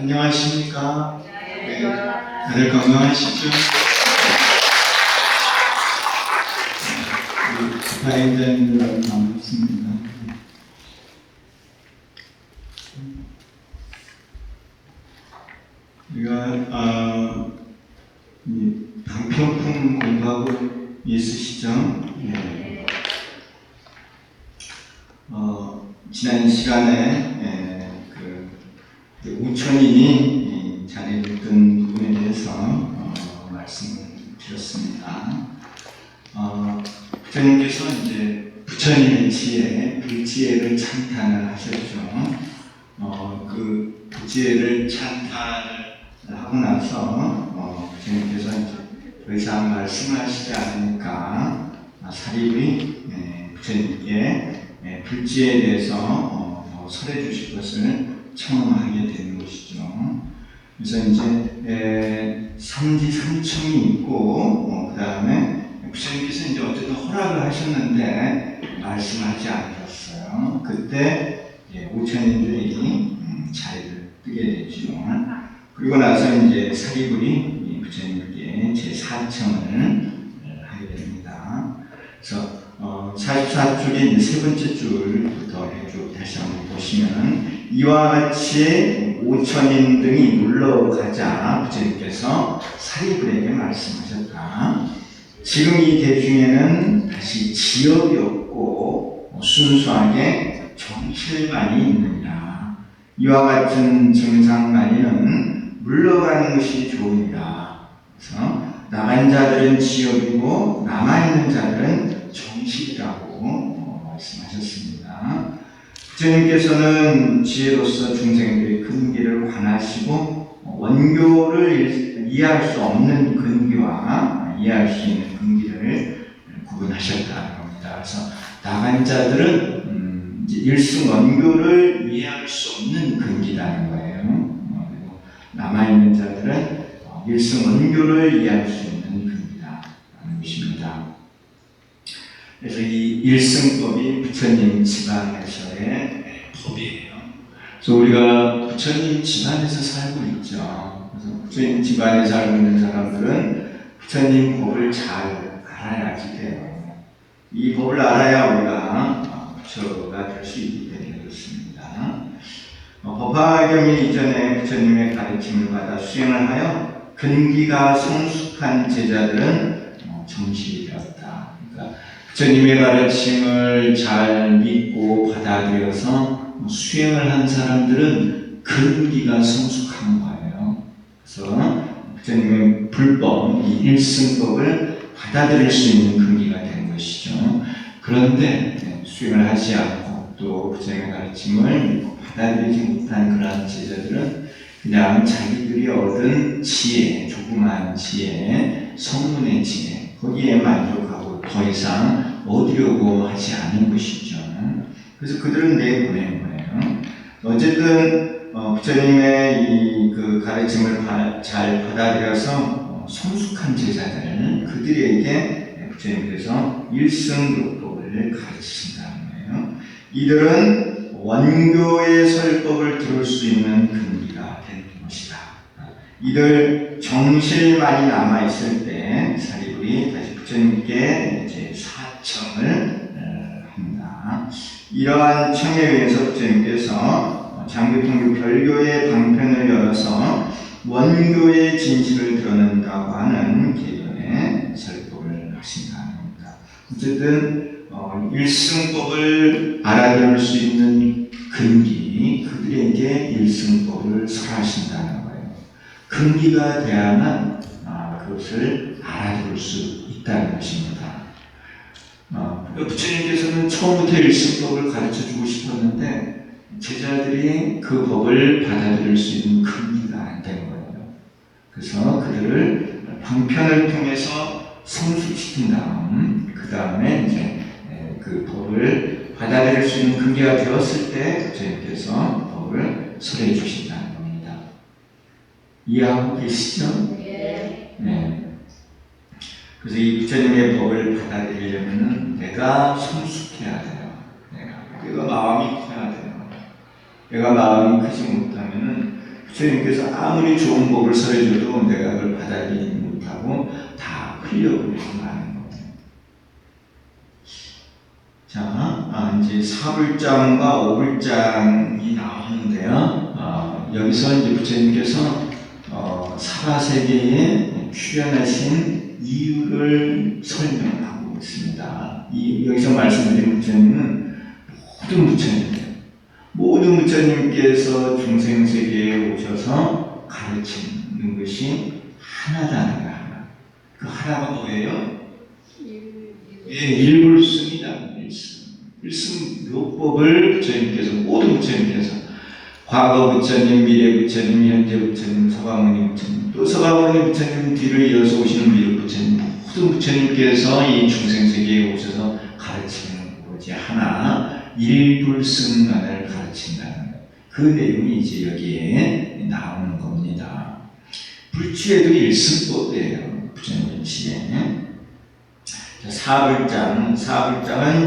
안녕하십니까? 네, 다들 건강하시죠? 바인자님 여러분 반갑습니다. 우리가 방평풍 공부하고 있으시죠? 네. 지난 시간에 우천인이 잘해줬던 부분에 대해서 말씀을 드렸습니다. 부처님께서 이제 부처님의 지혜, 그 지혜를 찬탄을 하셨죠. 그 지혜를 찬탄을 하고 나서 부처님께서 이제 더 이상 말씀을 하시지 않으니까 사립이 부처님께 불지에 대해서 설해 주실 것을 청하게 되는 것이죠. 그래서 이제 삼지삼청이 있고 그 다음에 부처님께서 이제 어쨌든 허락을 하셨는데 말씀하지 않으셨어요. 그때 오천인들이 자리를 뜨게 되죠. 그리고 나서 이제 사리불이 부처님께 제4청을 하게 됩니다. 그래서 44줄이 세 번째 줄부터 쭉 다시 한번 보시면 이와 같이 오천인 등이 물러가자 부처님께서 사리불에게 말씀하셨다. 지금 이 대중에는 다시 지역이 없고 순수하게 정실만이 있느니라. 이와 같은 증상만이는 물러가는 것이 좋으니라. 그래서 나간 자들은 지역이고 남아있는 자들은 정실이라고 말씀하셨습니다. 부처님께서는 지혜로서 중생들의 근기를 관하시고 원교를 이해할 수 없는 근기와 이해할 수 있는 근기를 구분하셨다는 겁니다. 그래서 나간 자들은 이제 일승 원교를 이해할 수 없는 근기라는 거예요. 그리고 남아있는 자들은 일승 원교를 이해할 수 있는 근기라는 것입니다. 그래서 이 일승법이 부처님 집안에서의 법이에요. 그래서 우리가 부처님 집안에서 살고 있죠. 그래서 부처님 집안에 살고 있는 사람들은 부처님 법을 잘 알아야지 돼요. 이 법을 알아야 우리가 부처가 될 수 있기 때문에 그렇습니다. 법화경이 이전에 부처님의 가르침을 받아 수행을 하여 근기가 성숙한 제자들은 정실이 되었다. 그러니까 부처님의 가르침을 잘 믿고 받아들여서 수행을 한 사람들은 근기가 성숙한 거예요. 그래서 부처님의 불법, 이 일승법을 받아들일 수 있는 근기가 된 것이죠. 그런데 수행을 하지 않고 또 부처님의 가르침을 믿고 받아들이지 못한 그러한 제자들은 그냥 자기들이 얻은 지혜, 조그마한 지혜, 성문의 지혜, 거기에 만족하고 더 이상 얻으려고 하지 않은 것이죠. 그래서 그들은 내보낸 거예요. 어쨌든 부처님의 그 가르침을 잘 받아들여서 성숙한 제자들, 그들에게 부처님께서 일승도법을 가르치신다는 거예요. 이들은 원교의 설법을 들을 수 있는 근기가 되는 것이다. 이들 정실만이 남아있을 때 사리불이 다시 부처님께 이제 사청을 합니다. 이러한 청에 의해서 부처님께서 장교통교 별교의 방편을 열어서 원교의 진실을 드러낸다고 하는 개변의 설법을 하신다는 겁니다. 어쨌든 일승법을 알아들을 수 있는 근기, 그들에게 일승법을 설하신다는 거예요. 근기가 돼야만 그것을 알아들을 수 있다는 것입니다. 부처님께서는 처음부터 일승법을 가르쳐주고 싶었는데 제자들이 그 법을 받아들일 수 있는 근기가 안 된 거예요. 그래서 그들을 방편을 통해서 성숙시킨 다음 그 다음에 이제 그 법을 받아들일 수 있는 근기가 되었을 때 부처님께서 법을 설해 주신다는 겁니다. 이해하고 계시죠? 네. 그래서 이 부처님의 법을 받아들이려면 내가 성숙해야 돼요. 내가 마음이 커야 돼요. 내가 마음이 크지 못하면은 부처님께서 아무리 좋은 법을 설해줘도 내가 그걸 받아들이지 못하고 다 흘려버리고 마는 거예요. 자, 이제 4불장과 5불장이 나오는데요. 여기서 이제 부처님께서 사바세계에 출연하신 이유를 설명하고 있습니다. 여기서 말씀드린 부처님은 모든 부처님께서 중생세계에 오셔서 가르치는 것이 하나다는 거야. 하나. 그 하나가 뭐예요? 일불승이다. 일승 묘법을 부처님께서, 모든 부처님께서, 과거 부처님, 미래 부처님, 현재 부처님, 서가모니 부처님, 또 서가모니 부처님 뒤를 이어서 오시는 미륵 부처님, 모든 부처님께서 이 중생세계에 오셔서 가르치는 오직 하나, 일불승만을 가르친다는 것. 그 내용이 이제 여기에 나오는 겁니다. 불치에도 일승법이에요. 부처님의 지혜. 사불장은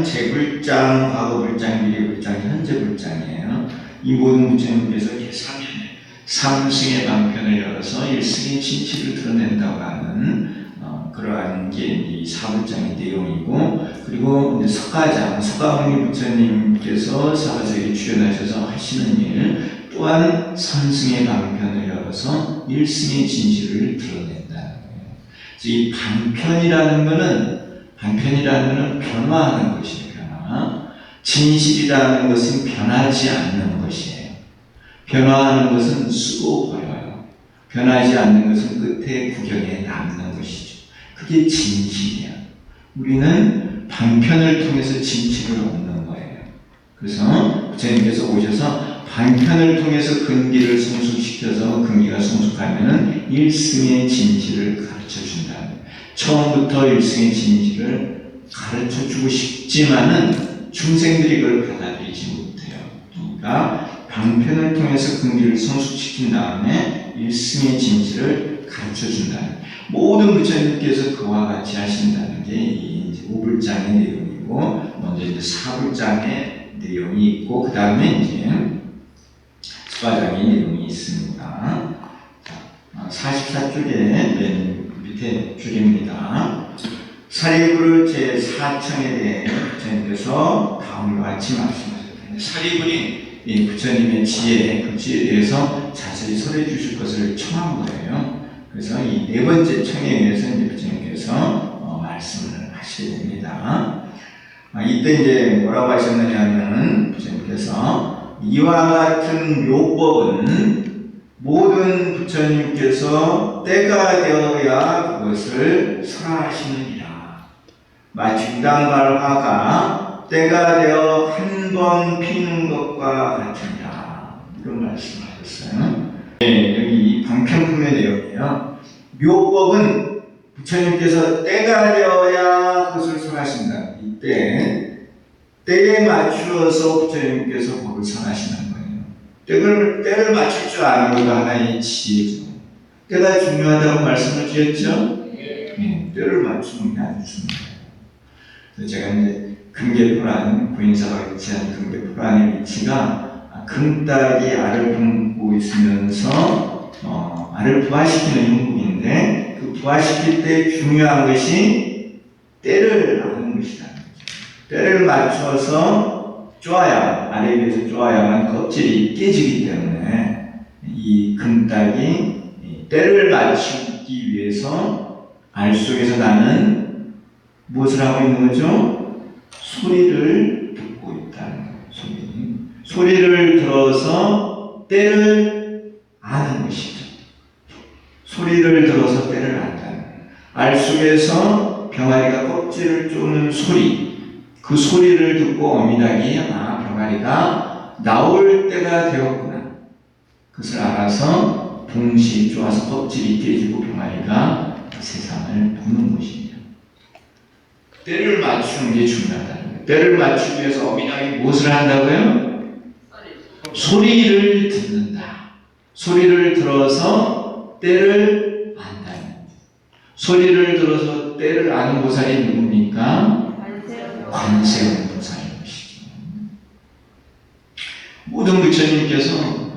재불장, 과거불장, 미래불장, 현재불장이에요. 이 모든 부처님께서 이렇게 삼승의 방편을 열어서 일승의 진치를 드러낸다고 하는 그러한 게 이 사불장의 내용이고, 그리고 이제 석가모니 부처님께서 사바세계에 출연하셔서 하시는 일 또한 삼승의 방편을 열어서 일승의 진실을 드러낸다는 거예요. 이 방편이라는 것은 변화하는 것이에요. 진실이라는 것은 변하지 않는 것이에요. 변화하는 것은 쓰고 버려요. 변하지 않는 것은 끝에 구경에 남는 것이죠. 그게 진실이야. 우리는 방편을 통해서 진실을 얻는 거예요. 그래서 부처님께서 오셔서 방편을 통해서 근기를 성숙시켜서 근기가 성숙하면 일승의 진실을 가르쳐 준다. 처음부터 일승의 진실을 가르쳐 주고 싶지만은 중생들이 그걸 받아들이지 못해요. 그러니까 방편을 통해서 근기를 성숙시킨 다음에 일승의 진실을 가르쳐 준다. 모든 부처님께서 그와 같이 하신다는 게 이제 5불장의 내용이고, 먼저 이제 4불장의 내용이 있고, 그 다음에 이제 수가장의 내용이 있습니다. 44쪽에 맨 밑에 줄입니다. 사리불 제4청에 대해 부처님께서 다음과 같이 말씀하셨습니다. 사리불이 부처님의 지혜, 그 지혜에 대해서 자세히 설해 주실 것을 청한 거예요. 그래서 이 네 번째 청에 의해서 이제 부처님께서 말씀을 하시게 됩니다. 이때 이제 뭐라고 하셨느냐면 부처님께서 이와 같은 묘법은 모든 부처님께서 때가 되어야 그것을 설하시느니라. 마치 유당발 화가 때가 되어 한 번 피는 것과 같으니라. 이런 말씀하셨어요. 네, 여기 방편품의 내용이에요. 묘법은 부처님께서 때가 되어야 그것을 설하신다. 이때 때에 맞추어서 부처님께서 법을 설하시는 거예요. 때를 맞출 줄 아는 것도 하나의 지혜죠. 때가 중요하다고 말씀을 드렸죠? 네, 때를 맞추는 게 아주 중요해요. 그래서 제가 이제 금계포란, 구인사가 위치한 금계포란의 위치가 금딱이 알을 품고 있으면서 알을 부화시키는 형국인데, 그 부화시킬 때 중요한 것이 때를 아는 것이다. 때를 맞춰서 쪼아야, 알에 비해서 쪼아야만 껍질이 깨지기 때문에 이 금딱이 때를 맞추기 위해서 알 속에서 나는 무엇을 하고 있는 거죠? 소리를 듣고 있다는 거예요. 소리를 들어서 때를 아는 것이죠. 소리를 들어서 때를 안다는 거예요. 알 속에서 병아리가 껍질을 쪼는 소리, 그 소리를 듣고 어미닭이 병아리가 나올 때가 되었구나. 그것을 알아서 동시에 쪼아서 껍질이 깨지고 병아리가 세상을 보는 것입니다. 때를 맞추는 게 중요하다는 거예요. 때를 맞추기 위해서 어미닭이 무엇을 한다고요? 소리를 듣는다. 소리를 들어서 때를 안다는 거예요. 소리를 들어서 때를 아는 보살이 누굽니까? 관세음 보살인 것이죠. 모든 부처님께서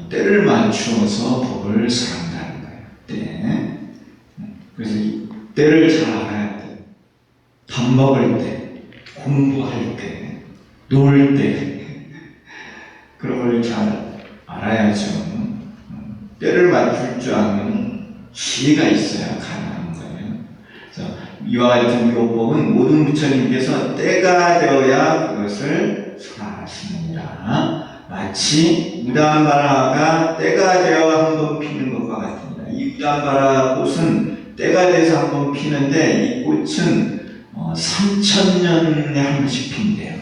때를 맞추어서 법을 설한다는 거예요. 때. 그래서 이 때를 잘 알아야 돼. 밥 먹을 때, 공부할 때, 놀 때, 그런 걸 잘 알아야죠. 때를 맞출 줄 아는 지혜가 있어야 가능한 거예요. 그래서 이와 같은 묘법은 모든 부처님께서 때가 되어야 그것을 설하시느니라. 마치 우담바라가 때가 되어 한번 피는 것과 같습니다. 이 우담바라 꽃은 때가 돼서 한번 피는데 이 꽃은 3000년에 한 번씩 핀대요.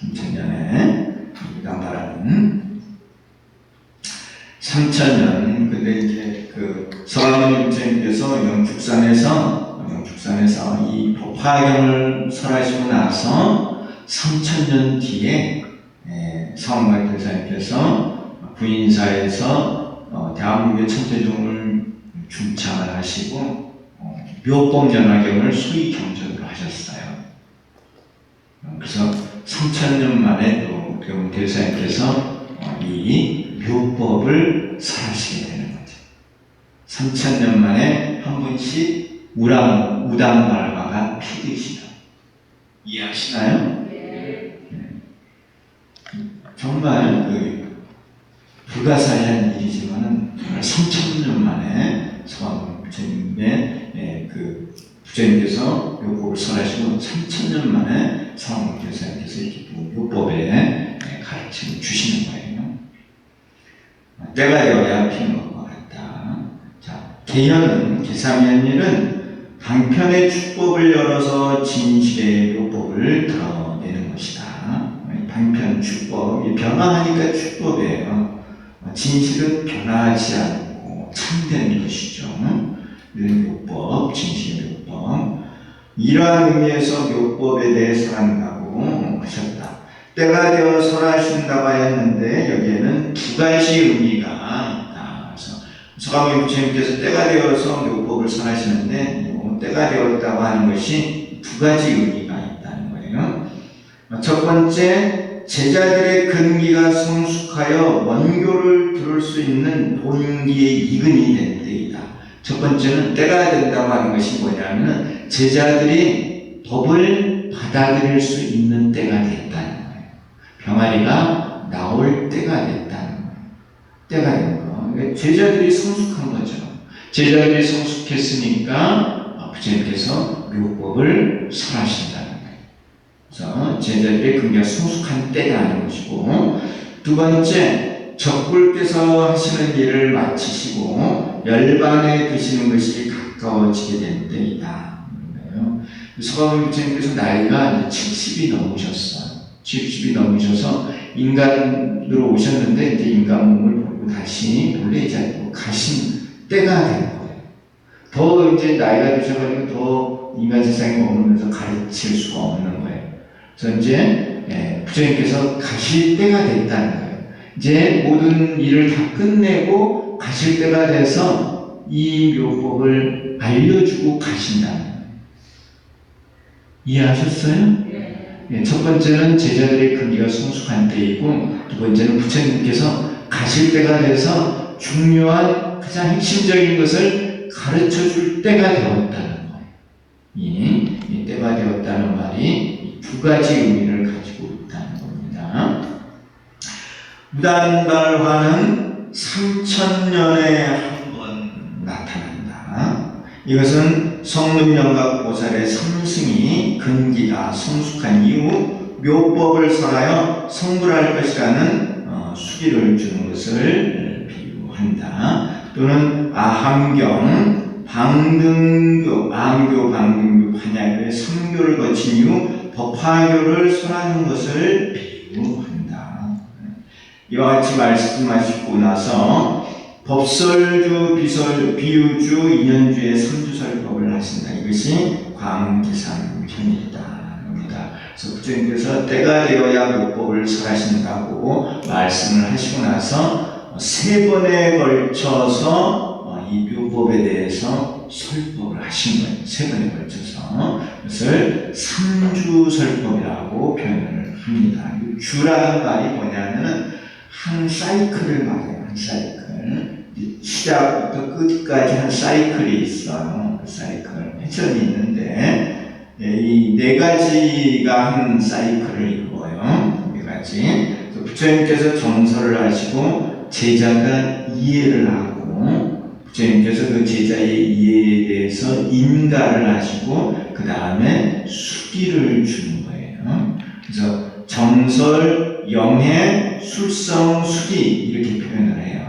3000년에 우담바라는 3000년. 근데 이제 그 서가모니 부처님께서 영축산에서 이 법화경을 설하시고 나서 3000년 뒤에 서가모니 대사님께서 부인사에서 대한민국의 천태종을 중창을 하시고 묘법연화경을 소위 경전으로 하셨어요. 그래서 3000년 만에 또 대사님께서 이 묘법을 설하시게 되는 거죠. 3000년 만에 한 번씩 우담발화가 피듯이요. 이해하시나요? 네. 정말 불가사의한 일이지만은 정말 3000년 만에 서가모니 부처님의 부처님께서 묘법을 설하시고 3000년 만에 서가모니 대사님께서 이렇게 묘법에 가르침을 주시는 거예요. 때가 되어야 피는 것과 같다. 자, 계현은, 계사면일은 방편의 축법을 열어서 진실의 묘법을 드러내는 것이다. 방편, 축법, 변화하니까 축법이에요. 진실은 변화하지 않고 참된 것이죠. 이런 묘법, 진실의 묘법. 이러한 의미에서 묘법에 대해 설한다고 하셨다. 때가 되어 설하신다고 하였는데 여기에는 두 가지 의미가 있다. 그래서 서가모니 부처님께서 때가 되어서 묘법을 설하시는데 때가 되었다고 하는 것이 두 가지 의미가 있다는 거예요. 첫 번째, 제자들의 근기가 성숙하여 원교를 들을 수 있는 본기의 이근이 된 때이다. 첫 번째는 때가 된다고 하는 것이 뭐냐면 제자들이 법을 받아들일 수 있는 때가 됐다는 거예요. 병아리가 나올 때가 됐다는 거예요. 때가 된 거. 제자들이 성숙한 거죠. 제자들이 성숙했으니까 부처님께서 묘법을 설하신다는 거예요. 그래서 제자들의 근기가 성숙한 때가 아닌 것이고, 두 번째, 적불께서 하시는 일을 마치시고 열반에 드시는 것이 가까워지게 된 때이다. 서가모니 부처님께서 나이가 70이 넘으셨어요. 70이 넘으셔서 인간으로 오셨는데 이제 인간 몸을 버리고 다시 본래 자리로 가신 때가 된 거예요. 더 이제 나이가 드셔가지고 더 인간 세상에 머무르면서 가르칠 수가 없는 거예요. 그래서 이제 부처님께서 가실 때가 됐다는 거예요. 이제 모든 일을 다 끝내고 가실 때가 돼서 이 묘법을 알려주고 가신다는 거예요. 이해하셨어요? 첫 번째는 제자들의 근기가 성숙한 때이고, 두 번째는 부처님께서 가실 때가 돼서 중요한 가장 핵심적인 것을 가르쳐 줄 때가 되었다는 거예요. 이 때가 되었다는 말이 두 가지 의미를 가지고 있다는 겁니다. 무단발화는 3000년에 한 번 나타난다. 이것은 성문영각 보살의 삼승이 근기가 성숙한 이후 묘법을 설하여 성불할 것이라는 수기를 주는 것을 비유한다. 또는 아함경, 방등교, 아함교, 방등교, 반야교의 3교를 거친 이후 법화교를 설하는 것을 비유한다. 이와 같이 말씀하시고 나서 법설주, 비유주, 인연주의 3주설법을 하신다. 이것이 광기상편이다. 그래서 부처님께서 때가 되어야 묘법을 설하신다고 말씀을 하시고 나서 3번에 걸쳐서 이 묘법에 대해서 설법을 하신 거예요. 3번에 걸쳐서. 그것을 3주설법이라고 표현을 합니다. 주라는 말이 뭐냐면 한 사이클을 말해요. 한 사이클. 시작부터 끝까지 한 사이클이 있어요. 그 사이클 패턴이 있는데 이 네 가지가 한 사이클을 이루어요. 네 가지. 부처님께서 정설을 하시고 제자가 이해를 하고 부처님께서 그 제자의 이해에 대해서 인가를 하시고 그 다음에 수기를 주는 거예요. 그래서 정설, 영해, 술성, 수기 이렇게 표현을 해요.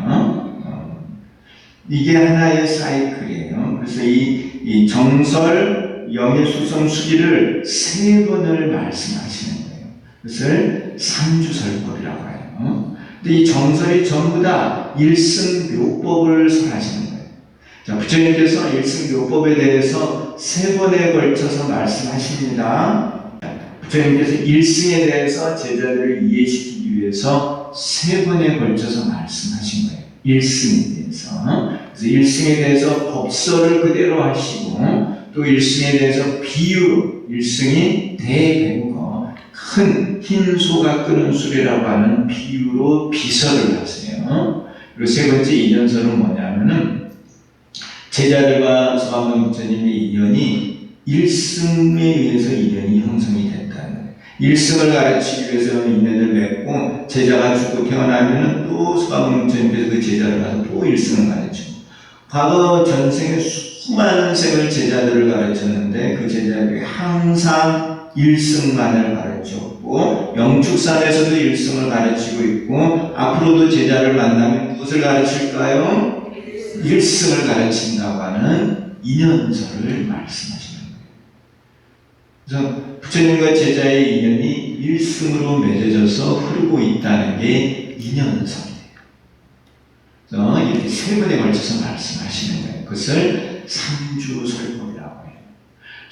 이게 하나의 사이클이에요. 그래서 이 정설, 영해, 술성, 수기를 세 번을 말씀하시는 거예요. 그것을 삼주설법이라고 해요. 근데 이 정설이 전부 다 일승묘법을 설하시는 거예요. 자, 부처님께서 일승묘법에 대해서 세 번에 걸쳐서 말씀하십니다. 부처님께서 일승에 대해서 제자들을 이해시키기 위해서 세 번에 걸쳐서 말씀하신 거예요. 일승에 대해서. 그래서 일승에 대해서 법설을 그대로 하시고 또 일승에 대해서 비유로 일승이 대배우거 큰 흰 소가 끄는 수레라고 하는 비유로 비설을 하세요. 그리고 세 번째 인연설은 뭐냐면은 제자들과 서가모니 부처님의 인연이 일승에 의해서 인연이 형성이 됐다는 거예요. 일승을 가르치기 위해서 인연을 맺고 제자가 죽고 태어나면은 또 서가모니 부처님께서 그 제자를 가서 또 일승을 가르치고 과거 전생에 수많은 생을 제자들을 가르쳤는데 그 제자들이 항상 일승만을 가르쳤고 영축산에서도 일승을 가르치고 있고 앞으로도 제자를 만나면 무엇을 가르칠까요? 일승을 가르친다고 하는 인연설을 말씀하시는 거예요. 그래서 부처님과 제자의 인연이 일승으로 맺어져서 흐르고 있다는 게 인연설이에요. 그래서 이렇게 세 번에 걸쳐서 말씀하시는 거예요. 그것을 삼주설법이라고 해요.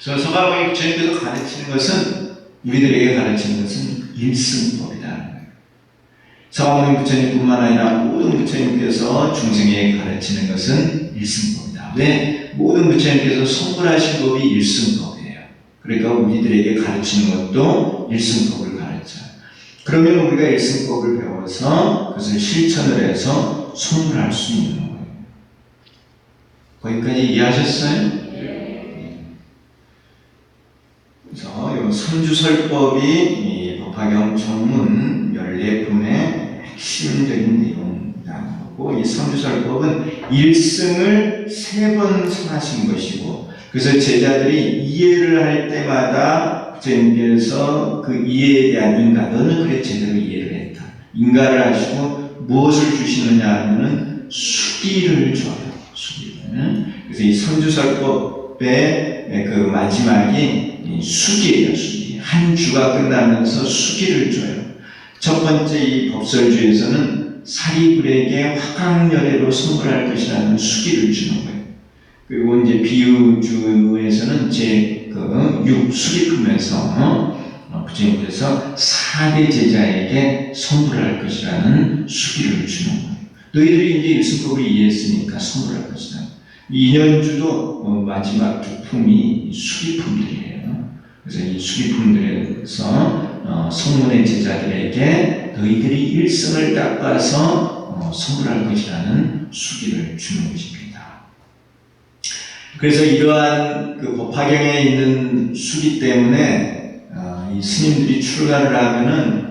그래서 서가모니 부처님께서 가르치는 것은 우리들에게 가르치는 것은 일승법이라는 거예요. 서가모니 부처님뿐만 아니라 모든 부처님께서 중생에게 가르치는 것은 일승법이다. 왜? 모든 부처님께서 선물하신 법이 일승법이에요. 그러니까 우리들에게 가르치는 것도 일승법을 가르쳐요. 그러면 우리가 일승법을 배워서 그것을 실천을 해서 선물할 수 있는 거예요. 거기까지 이해하셨어요? 그래서 이 삼주설법이 이 법화경 전문 14품의 핵심적인 내용이라는 거고 이 삼주설법은 일승을 세 번 설하신 것이고 그래서 제자들이 이해를 할 때마다 부처님께서 그 이해에 대한 인가 너는 그래 제대로 이해를 했다. 인가를 하시고 무엇을 주시느냐 하면은 수기를 줘요. 수기를. 그래서 이 삼주설법의 그 마지막이 수기예요. 수기. 한 주가 끝나면서 수기를 줘요. 첫 번째 이 법설주에서는 사리불에게 화강열애로 선물할 것이라는 수기를 주는 거예요. 그리고 이제 비유주에서는 제 6수기품에서 부처님께서 4대 제자에게 선물할 것이라는 수기를 주는 거예요. 너희들이 이제 일승법을 이해했으니까 선물할 것이다. 인연주도 마지막 두 품이 수기품들이에요. 그래서 이 수기품들에서 성문의 제자들에게 너희들이 일승을 닦아서 선물할 것이라는 수기를 주는 것입니다. 그래서 이러한 그 법화경에 있는 수기 때문에 이 스님들이 출가를 하면은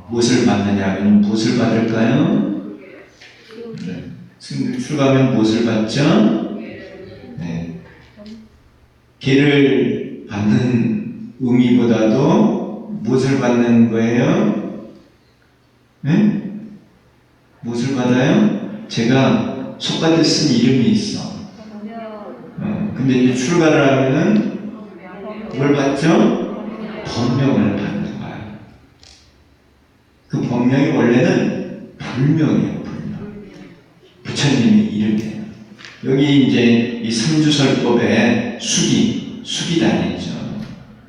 무엇을 받느냐 하면 무엇을 받을까요? 네. 스님들 출가하면 무엇을 받죠? 네. 계를 받는 의미보다도 무엇을 받는 거예요? 네? 무엇을 받아요? 제가 속밭에 쓴 이름이 있어. 근데 이제 출가를 하면은 뭘 받죠? 법명을 받는 거예요. 그 법명이 원래는 불명이에요, 불명. 부처님의 이름이에요. 여기 이제 이 삼주설법의 수기단이죠.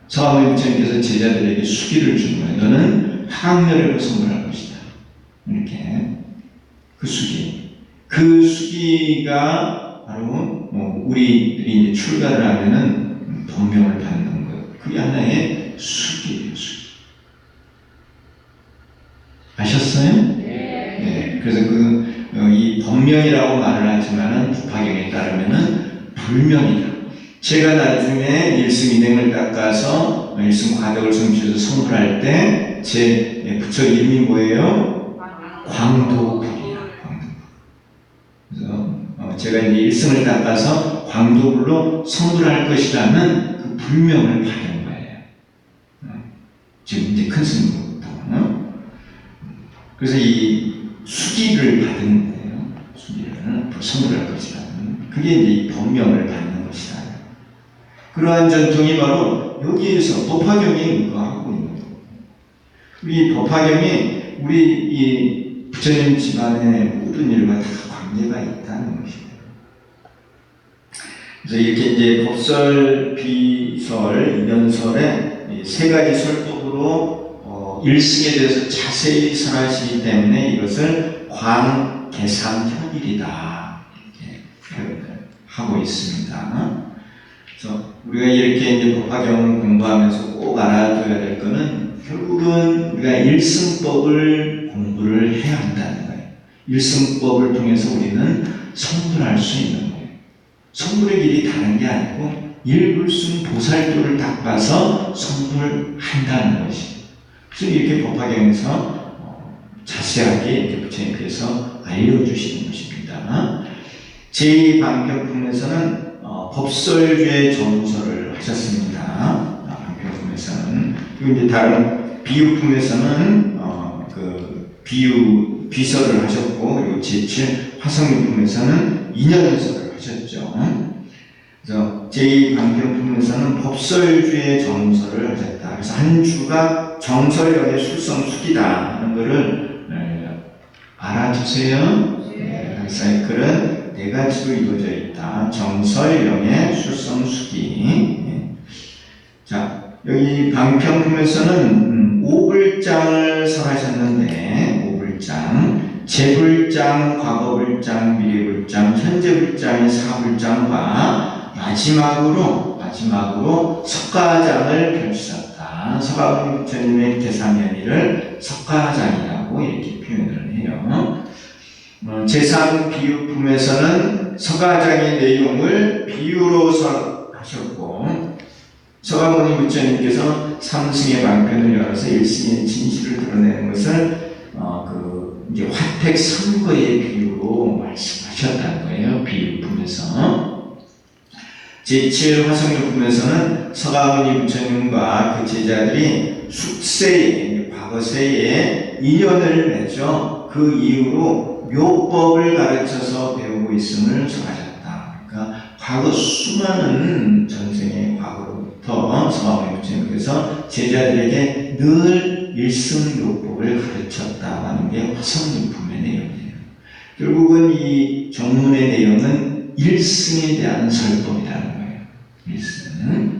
서가모니 부처님께서 제자들에게 수기를 준 거예요. 너는 화강열애로 선물할 것이다. 이렇게. 그 수기. 그 수기가 바로 우리들이 이제 출가를 하면은 법명을 받는 것. 그게 하나의 수기예요, 수기. 아셨어요? 네. 이 법명이라고 말을 하지만은 법화경에 따르면은 불명이다. 제가 나중에 일승인행을 닦아서 일승과덕을 성취해서 선물할 때 제 부처 이름이 뭐예요? 광도불이야. 그래서 제가 이제 일승을 닦아서 광도불로 선물할 것이라는 그 불명을 받은 거예요. 지금 이제 큰 스님부터. 그래서 이 수기를 받은 거예요. 수기를 선물할 것이라는. 그게 이제 이 법명을 받는 것이다. 그러한 전통이 바로 여기에서 법화경에 의거하고 있는 거예요. 우리 법화경이 우리 이 부처님 집안의 모든 일과 다 관계가 있다는 것이에요. 그래서 이렇게 이제 법설, 비설, 이변설의 세 가지 설법으로 일승에 대해서 자세히 설하시기 때문에 이것을 광계상현일이다 이렇게 표현을 하고 있습니다. 그래서 우리가 이렇게 이제 법화경 공부하면서 꼭 알아둬야 될 것은 결국은 우리가 일승법을 공부를 해야 한다는 거예요. 일승법을 통해서 우리는 성불할 수 있는 거예요. 성불의 길이 다른 게 아니고 일불승 보살도를 닦아서 성불한다는 것이에요. 그래서 이렇게 법화경에서 자세하게 이렇게 부처님께서 알려주시는 것입니다. 제2방편품에서는 법설주의 전설을 하셨습니다. 방편품에서는. 그리고 이제 다른 비유품에서는 비설을 하셨고, 그리고 제7 화성유품에서는 인연설을 하셨죠. 그래서 제2방편품에서는 법설주의 정설을 하셨다. 그래서 한 주가 정설력의 술성숙이다 하는 것을 알아두세요. 사이클은 네 가지로 이루어져 있다. 정설령의 술성숙이. 자, 여기 방편품에서는 오불장을 설하셨는데, 오불장, 재불장, 과거불장, 미래불장, 현재불장의 사불장과 마지막으로 석가장을 펼치셨다. 석가모니 부처님의 계사면의를 석가장이라고 이렇게 표현을 해요. 제3비유품에서는 석가장의 내용을 비유로 설하셨고, 석가모니 부처님께서 삼승의 방편을 열어서 일승의 진실을 드러내는 것을 이제 화택 선거의 비유로 말씀하셨다는 거예요. 비유품에서. 제7 화성유품에서는 석가모니 부처님과 그 제자들이 숙세에, 과거세에 인연을 맺어 그 이후로 묘법을 가르쳐서 배우고 있음을 설하셨다. 그러니까 과거 수많은 전생의 과거로부터 석가모니 부처님께서 제자들에게 늘 일승묘법을 가르쳤다는 게 화성유품의 내용이에요. 결국은 이 정문의 내용은 일승에 대한 설법이라는 거예요. 일승.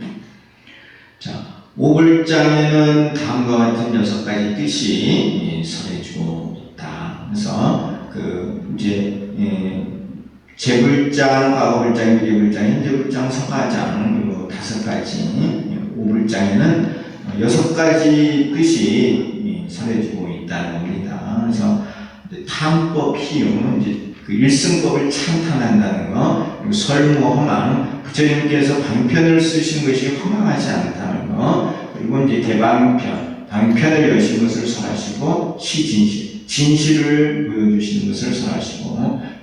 자, 오불장에는 다음과 같은 6가지 뜻이 설해주고 있다. 그래서 재불장, 과거불장, 미래불장, 현재불장, 석가장, 그리고 5가지, 오불장에는 6가지 뜻이 설해주고 있다는 겁니다. 그래서 탐법, 희용, 이제 그 일승법을 찬탄한다는 거, 그리고 설무, 허망, 부처님께서 방편을 쓰신 것이 허망하지 않다는 거, 그리고 이제 대방편, 방편을 여신 것을 설하시고, 시진실, 진실을 보여주시는 것을 설하시고,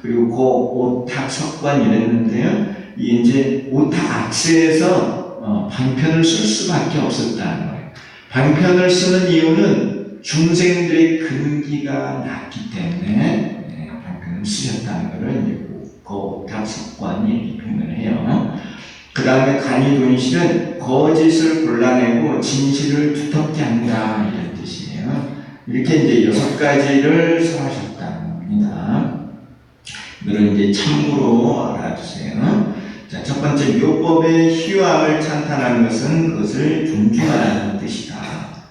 그리고 오탁 석관 이랬는데요. 이 이제 오탁 악세에서 방편을 쓸 수밖에 없었다는 거예요. 방편을 쓰는 이유는 중생들의 근기가 낮기 때문에 방편을 쓰셨다는 것을 이제 오탁 석관이 표현을 해요. 그 다음에 간이돈실은 거짓을 골라내고 진실을 두텁게 한다 이런 뜻이에요. 이렇게 이제 6가지를 설하셨다는 겁니다. 이거를 이제 참고로 알아두세요. 자, 첫 번째, 묘법의 희화를 찬탄하는 것은 그것을 존중하라는 뜻이다.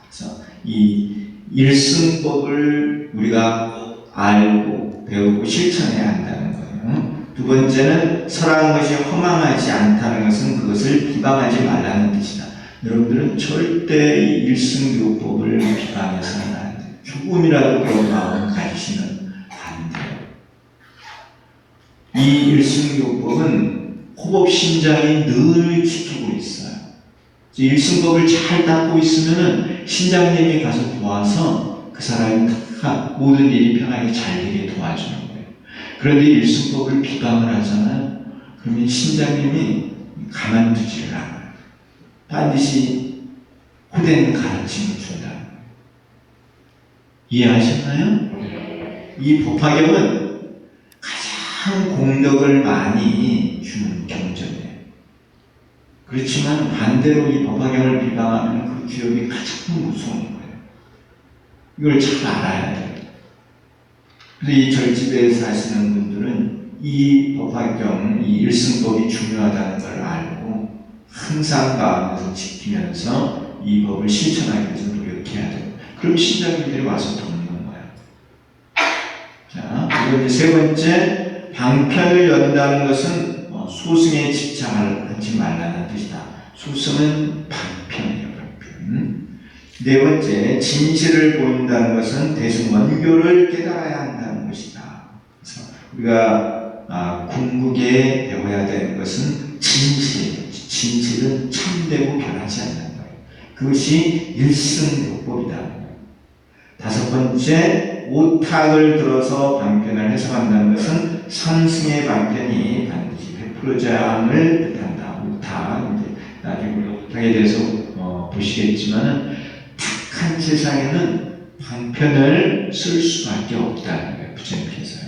그래서 이 일승법을 우리가 꼭 알고 배우고 실천해야 한다는 거예요. 두 번째는 설하는 것이 허망하지 않다는 것은 그것을 비방하지 말라는 뜻이다. 여러분들은 절대 이 일승묘법을 비방해서는 안 돼요. 조금이라도 그런 마음을 가지시면 안 돼요. 이 일승요법은 호법신장이 늘 지키고 있어요. 일승법을 잘 닦고 있으면 신장님이 가서 도와서 그 사람이 다 모든 일이 편하게 잘 되게 도와주는 거예요. 그런데 일승법을 비방을 하잖아요. 그러면 신장님이 가만두지를 않아요. 반드시 호된 가르침을 준다. 이해하셨나요? 이 법화경은 가장 공덕을 많이 주는 경전이에요. 그렇지만 반대로 이 법화경을 비방하면 그 기업이 가장 무서운 거예요. 이걸 잘 알아야 돼요. 그래서 이 절집에 사시는 분들은 이 법화경, 이 일승법이 중요하다는 걸 알고 항상 마음에서 지키면서 이 법을 실천하기 위해서 노력해야 돼요. 그럼 신장님들이 와서 돕는 거예요. 자, 그리고 이제 세 번째, 방편을 연다는 것은 소승에 집착을 하지 말라는 뜻이다. 소승은 방편이에요, 방편. 네 번째, 진실을 보인다는 것은 대승 원교를 깨달아야 한다는 것이다. 그래서 우리가 궁극에 배워야 되는 것은 진실이에요. 진실은 참되고 변하지 않는 거예요. 그것이 일승요법이다. 다섯 번째, 오탁을 들어서 방편을 해석한다는 것은 상승의 방편이 반드시 베풀어져야 함을 뜻한다. 오탁, 이제 나중에 우리 오탁에 대해서 보시겠지만은 탁한 세상에는 방편을 쓸 수밖에 없다는 거예요. 부처님께서요.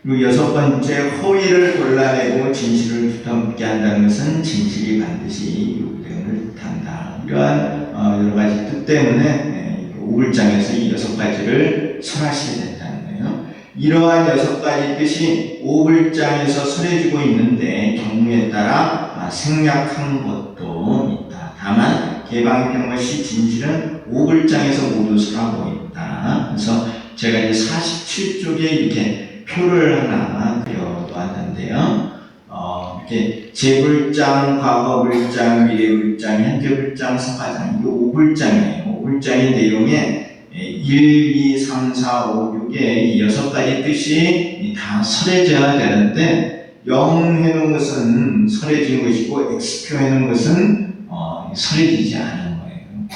그리고 여섯 번째, 허위를 골라내고 진실을 두터묻게 한다는 것은 진실이 반드시 요구됨을 뜻한다. 이러한 여러 가지 뜻 때문에 오불장에서 이 여섯 가지를 설하셔야 된다는 거예요. 이러한 여섯 가지 뜻이 오불장에서 설해지고 있는데 경우에 따라 생략한 것도 있다. 다만 개방평것이 진실은 오불장에서 모두 설하고 있다. 그래서 제가 이제 47쪽에 이렇게 표를 하나 그려놓았는데요. 이렇게 재불장, 과거불장, 미래불장, 현재불장, 서가장, 이게 5불장이에요. 5불장의 내용에 1, 2, 3, 4, 5, 6의 이 6가지 뜻이 다 설해져야 되는데, 0 해놓은 것은 설해진 것이고 X표 해놓은 것은 설해지지 않은 거예요.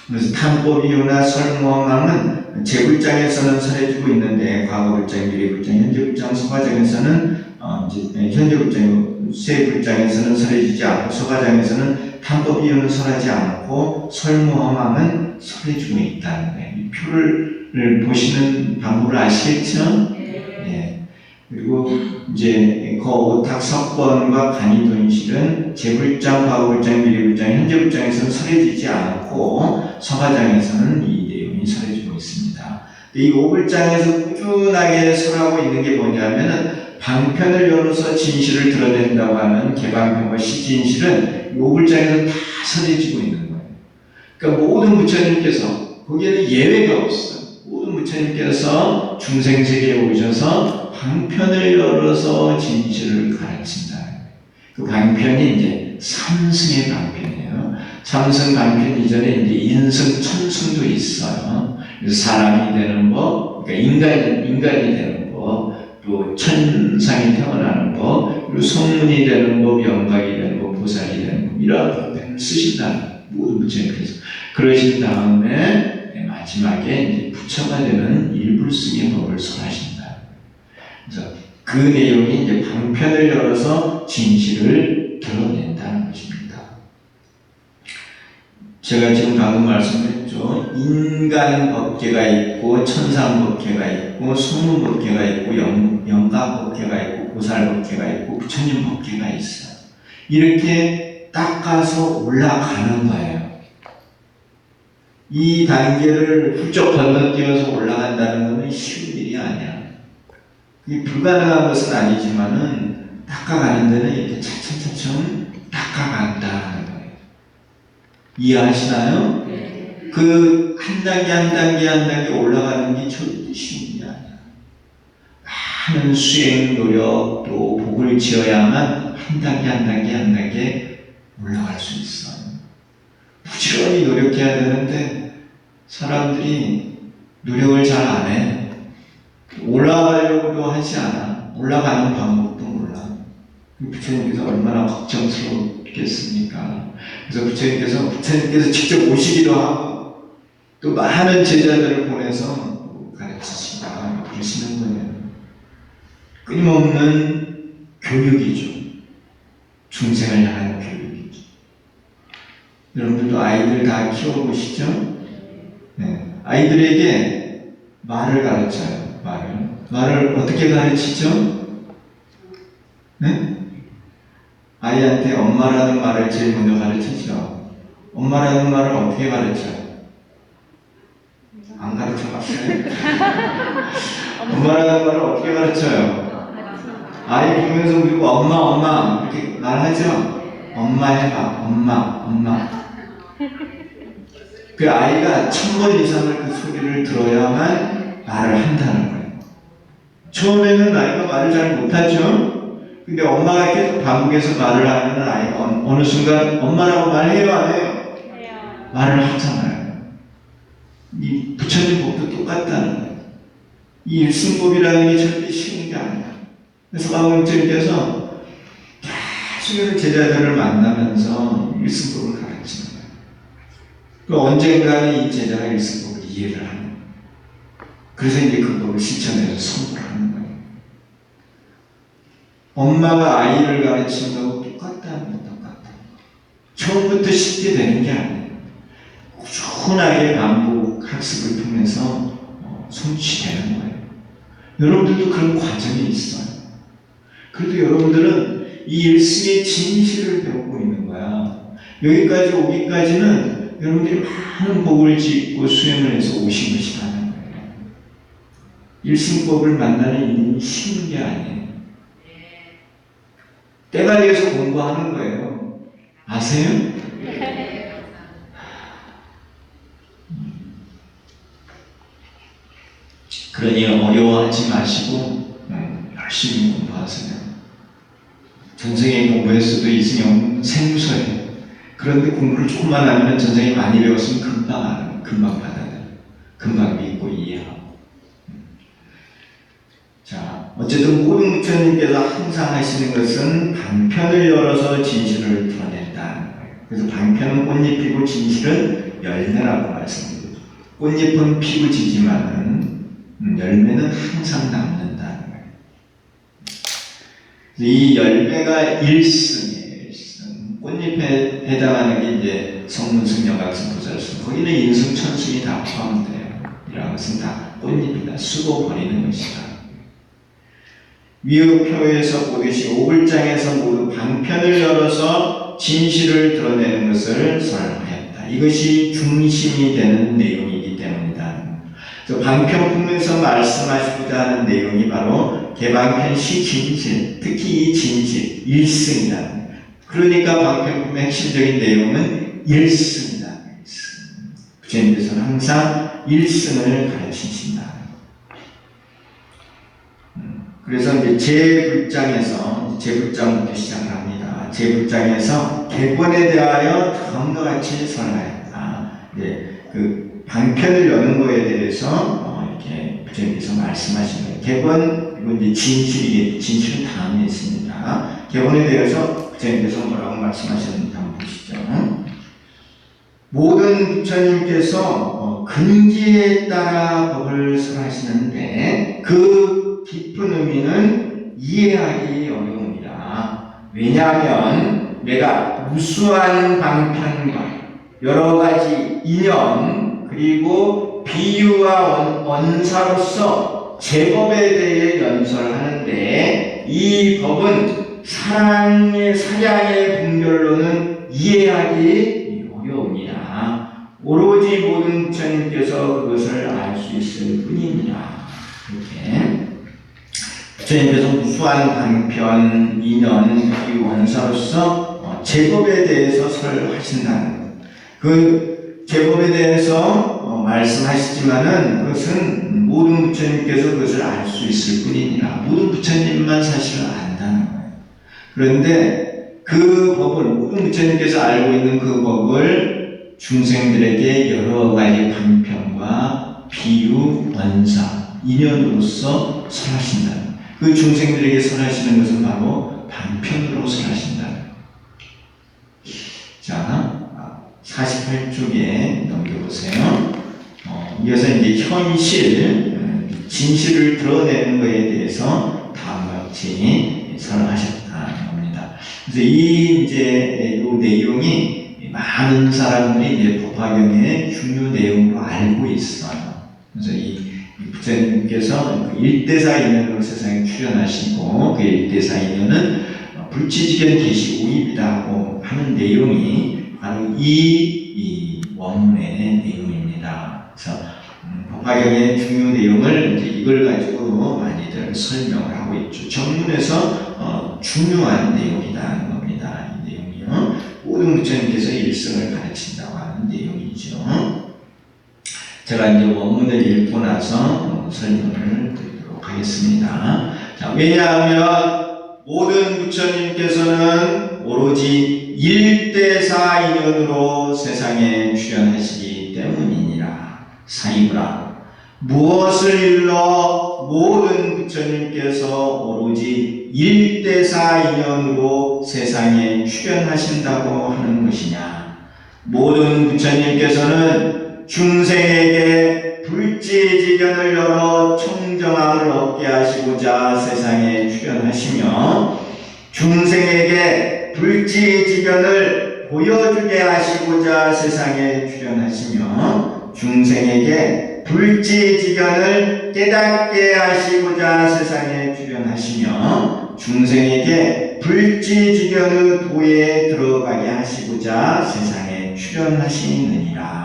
그래서 탐법이유나 설모함은 재불장에서는 설해지고 있는데 과거불장, 미래불장, 현재불장, 서가장에서는 현재불장, 세불장에서는 설해지지 않고 서가장에서는 탐법이유는 설하지 않고 설모함은 설해지고 있다는 거예요. 이 표를 보시는 방법을 아시겠죠? 네. 그리고 이제 거오탁 석권과 간이돈실은 재불장, 과거불장, 미래불장, 현재불장에서는 설해지지 않고 서가장에서는 이 내용이 설해지고 있습니다. 이 오불장에서 꾸준하게 설하고 있는 게 뭐냐면은 방편을 열어서 진실을 드러낸다고 하는 개방편과 시진실은 오불장에서 다 설해지고 있는 거예요. 그러니까 모든 부처님께서 거기에는 예외가 없어요. 모든 부처님께서 중생세계에 오셔서 방편을 열어서 진실을 가르친다. 그 방편이 이제 삼승의 방편이에요. 삼승 방편 이전에 이제 인승, 천승도 있어요. 그래서 사람이 되는 법, 그러니까 인간이 되는 법, 또 천상이 태어나는 법, 그리고 성문이 되는 법, 영각이 되는 법, 보살이 되는 법, 이런 법을 쓰신다. 모든 부처님께서. 그러신 다음에 마지막에 이제 부처가 되는 일불승의 법을 설하신다. 그래서 그 내용이 이제 방편을 열어서 진실을 드러낸다는 것입니다. 제가 지금 방금 말씀드렸죠. 인간 법계가 있고, 천상 법계가 있고, 소문 법계가 있고, 영각 법계가 있고, 보살 법계가 있고, 부처님 법계가 있어요. 이렇게 닦아서 올라가는 거예요. 이 단계를 훌쩍 건너뛰어서 올라간다는 것은 쉬운 일이 아니야. 불가능한 것은 아니지만은 닦아가는 데는 이렇게 차츰차츰 닦아간다는 거예요. 이해하시나요? 네. 그 한 단계 한 단계 한 단계 올라가는 게 절대 쉬운 일이 아니야. 많은 수행 노력 또 복을 지어야만 한 단계 한 단계 한 단계 올라갈 수 있어요. 부지런히 노력해야 되는데 사람들이 노력을 잘 안 해. 올라가려고도 하지 않아. 올라가는 방법도 몰라. 부처님께서 얼마나 걱정스럽겠습니까? 그래서 부처님께서 직접 오시기도 하고 또 많은 제자들을 보내서 가르치시다 그러시는 거예요. 끊임없는 교육이죠. 중생을 향한 교육이죠. 여러분들도 아이들 다 키워보시죠? 네. 아이들에게 말을 가르쳐요. 말을 어떻게 가르치죠? 네? 아이한테 엄마라는 말을 제일 먼저 가르치죠. 엄마라는 말을 어떻게 가르쳐요? 안 가르쳐봤어요? 엄마라는 말을 어떻게 가르쳐요? 아이 보면서 우리고 엄마 이렇게 말하죠? 엄마 해봐. 엄마. 그 아이가 1000번 이상을 그 소리를 들어야만 말을 한다는 거예요. 처음에는 아이가 말을 잘 못하죠? 근데 엄마가 계속 반복해서 말을 하면 아이가 어느 순간 엄마라고 말해요, 안 해요? 말을 하잖아요. 이 부처님 법도 똑같다는 거예요. 이 일승법이라는 게 절대 쉬운 게 아니야. 그래서 마음부처님께서 계속해서 제자들을 만나면서 일승법을 가르치는 거예요. 그 언젠가는 이 제자가 일승법을 이해를 하는 거예요. 그래서 이제 그 법을 실천해서 선포를 하는 거예요. 엄마가 아이를 가르치는 거하고 똑같다는 건 똑같다. 처음부터 쉽게 되는 게 아니에요. 꾸준하게 반복 학습을 통해서 성취되는 거예요. 여러분들도 그런 과정이 있어요. 그래도 여러분들은 이 일승의 진실을 배우고 있는 거야. 여기까지 오기까지는 여러분들이 많은 복을 짓고 수행을 해서 오신 것이라는 거예요. 일승법을 만나는 일이 쉬운 게 아니에요. 때가 되어서 공부하는 거예요. 아세요? 그러니 어려워하지 마시고 열심히 공부하세요. 전생에 공부했어도 이승영 생소해요. 그런데 공부를 조금만 하면 전생에 많이 배웠으면 금방 알아요. 금방 받아요. 금방 믿고 이해하고. 자, 어쨌든 모든 부처님께서 항상 하시는 것은 방편을 열어서 진실을 드러낸다는 거예요. 그래서 방편은 꽃잎이고 진실은 열매라고 말씀드립니다. 꽃잎은 피고 지지만은 열매는 항상 남는다는 거예요. 이 열매가 일승이에요. 일승. 꽃잎에 해당하는 게 이제 성문승, 여각승, 보살승. 거기는 인승, 천승이 다 포함돼요. 이런 것은 다 꽃잎이다. 쓰고 버리는 것이다. 위의표에서 보듯이 오불장에서 모두 방편을 열어서 진실을 드러내는 것을 설명하였다. 이것이 중심이 되는 내용이기 때문이다. 방편 품에서 말씀하시고자 하는 내용이 바로 개방편 시진실, 특히 이 진실, 일승이다. 그러니까 방편 품의 핵심적인 내용은 일승이다. 일승. 부처님께서는 항상 일승을 가르치신다. 그래서 이제 제9장에서 제9장부터 시작을 합니다. 제9장에서 개권에 대하여 다음과 같이 설하였다. 그 방편을 여는 거에 대해서 이렇게 부처님께서 말씀하신 거예요. 개권, 이건 이제 진실은 다음에 있습니다. 개권에 대해서 부처님께서 뭐라고 말씀하셨는지 한번 보시죠. 모든 부처님께서 근기에 따라 법을 설하시는데 그 깊은 의미는 이해하기 어려웁니다. 왜냐하면 내가 무수한 방편과 여러 가지 인연 그리고 비유와 원사로서 제법에 대해 연설하는데 이 법은 사량의 분별로는 이해하기 어려웁니다. 오로지 모든 부처님께서 그것을 알 수 있을 뿐입니다. 이렇게 부처님께서 무수한 방편, 인연, 비유, 원사로서 제법에 대해서 설하신다는 것. 그 제법에 대해서 말씀하시지만은 그것은 모든 부처님께서 그것을 알 수 있을 뿐이니라. 모든 부처님만 사실은 안다는 거예요. 그런데 그 법을 모든 부처님께서 알고 있는 그 법을 중생들에게 여러 가지 방편과 비유, 원사 인연으로서 설하신다는, 그 중생들에게 설하시는 것은 바로 방편으로 설하신다는. 자, 48쪽에 넘겨보세요. 이어서 이제 현실, 진실을 드러내는 것에 대해서 다음과 같이 설하셨다는 겁니다. 그래서 이 내용이 많은 사람들이 이제 법화경의 중요 내용으로 알고 있어요. 그래서 이 부처님께서 그 일대사 인연으로 세상에 출현하시고, 그 일대사 인연은 불치지견 계시 오입이라고 하는 내용이 바로 이 원문의 내용입니다. 그래서 법화경의 중요 내용을 이제 이걸 가지고 많이들 설명을 하고 있죠. 정문에서 중요한 내용이라는 겁니다. 이 내용이요. 모든 부처님께서 일성을 가르친다고 하는 내용이죠. 제가 이제 원문을 읽고 나서 설명을 드리도록 하겠습니다. 자, 왜냐하면 모든 부처님께서는 오로지 일대사 인연으로 세상에 출현하시기 때문이니라. 사이브라. 무엇을 일러 모든 부처님께서 오로지 일대사 인연으로 세상에 출현하신다고 하는 것이냐. 모든 부처님께서는 중생에게 불지지견을 열어 청정함을 얻게 하시고자 세상에 출현하시며, 중생에게 불지지견을 보여주게 하시고자 세상에 출현하시며, 중생에게 불지지견을 깨닫게 하시고자 세상에 출현하시며, 중생에게 불지지견의 도에 들어가게 하시고자 세상에 출현하시느니라.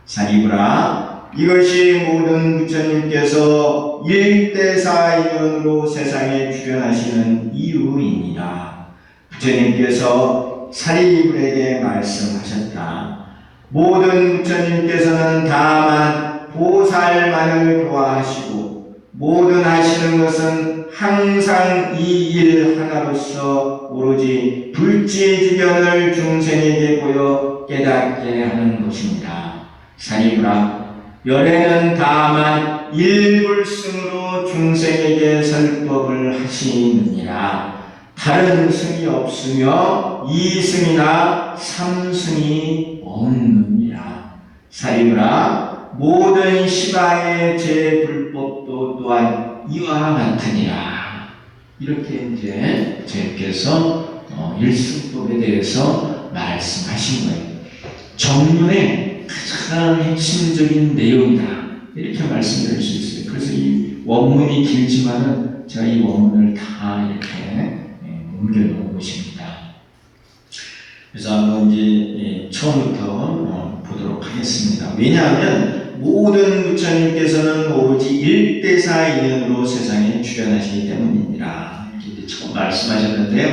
사리부라. 이것이 모든 부처님께서 일대사 인연으로 세상에 출현하시는 이유이니라. 부처님께서 사리부에게 말씀하셨다. 모든 부처님께서는 다만 보살만을 좋아하시고, 모든 하시는 것은 항상 이 일 하나로서 오로지 불지지견을 중생에게 보여 깨닫게 하는 것입니다. 사리부라. 열애는 다만 일불승으로 중생에게 설법을 하시느니라. 다른 승이 없으며 이승이나 삼승이 없느니라. 사리부라. 모든 시방의 제불법도 또한 이와 같으니라. 이렇게 이제 제께서 일승법에 대해서 말씀하신 거예요. 정문에 가장 핵심적인 내용이다, 이렇게 말씀드릴 수 있어요. 그래서 이 원문이 길지만은 제가 이 원문을 다 이렇게 옮겨놓은 것입니다. 그래서 한번 이제 처음부터 보도록 하겠습니다. 왜냐하면 모든 부처님께서는 오로지 일대사 인연으로 세상에 출현하시기 때문이니라. 이렇게 처음 말씀하셨는데요.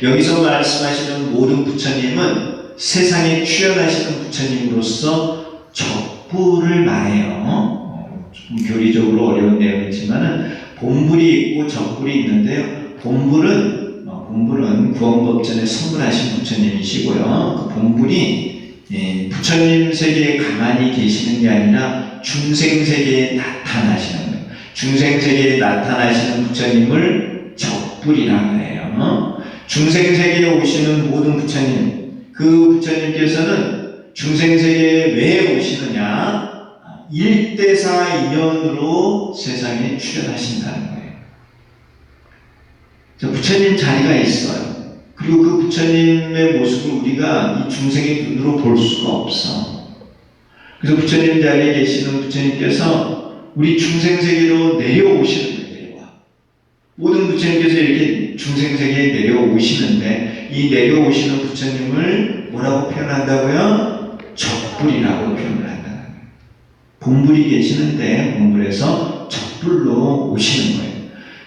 여기서 말씀하시는 모든 부처님은 세상에 출현하시는 부처님으로서 적부를 말해요. 좀 교리적으로 어려운 내용이지만은 본불이 있고 적불이 있는데요. 본불은 구원법전에 선물하신 부처님이시고요. 그 본불이 부처님 세계에 가만히 계시는 게 아니라 중생 세계에 나타나시는 거예요. 중생 세계에 나타나시는 부처님을 적불이라고 해요. 중생 세계에 오시는 모든 부처님, 그 부처님께서는 중생세계에 왜 오시느냐? 일대사 인연으로 세상에 출현하신다는 거예요. 부처님 자리가 있어요. 그리고 그 부처님의 모습을 우리가 이 중생의 눈으로 볼 수가 없어. 그래서 부처님 자리에 계시는 부처님께서 우리 중생세계로 내려오시는 거예요. 내려와. 모든 부처님께서 이렇게 중생세계에 내려오시는데, 이 내려오시는 부처님을 뭐라고 표현한다고요? 적불이라고 표현을 한다는 거예요. 본불이 계시는데 본불에서 적불로 오시는 거예요.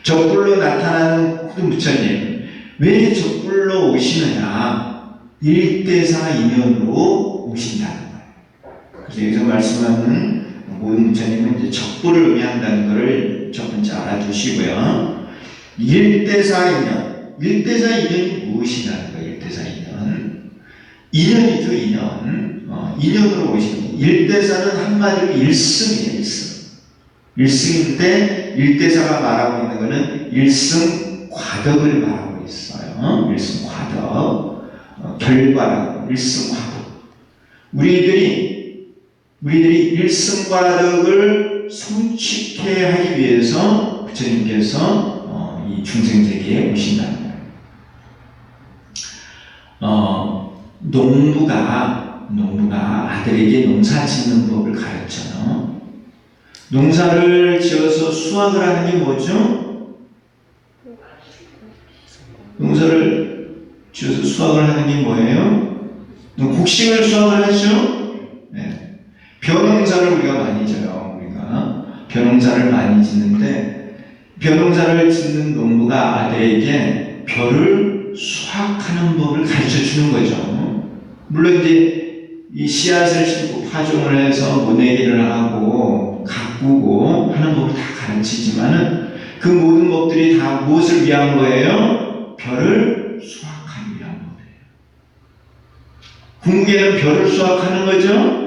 적불로 나타나는 모든 부처님, 왜 적불로 오시느냐? 일대사 인연으로 오신다는 거예요. 그래서 여기서 말씀하는 모든 부처님은 이제 적불을 의미한다는 것을 첫 번째 알아두시고요. 일대사 인연. 일대사 인연이 무엇이냐는 거예요. 일대사 인연. 인연이죠, 인연. 인연으로 오시는 거예요. 일대사는 한마디로 일승이에요, 일승. 일승인데 일대사가 말하고 있는 것은 일승과덕을 말하고 있어요. 일승과덕, 결과라고 일승과덕. 우리들이 일승과덕을 성취케 하기 위해서 부처님께서 이 중생세계에 오신다는 거예요. 농부가 아들에게 농사 짓는 법을 가르쳐요. 농사를 지어서 수확을 하는 게 뭐죠? 농사를 지어서 수확을 하는 게 뭐예요? 곡식을 수확을 하죠? 네. 벼농사를 우리가 많이 져요. 우리가 벼농사를 많이 짓는데, 벼농사를 짓는 농부가 아들에게 벼를 수확하는 법을 가르쳐 주는 거죠. 물론 이제 이 씨앗을 심고 파종을 해서 모내기를 하고 가꾸고 하는 법을 다 가르치지만은 그 모든 법들이 다 무엇을 위한 거예요? 벼를 수확하기 위한 거예요. 궁극에는 벼를 수확하는 거죠?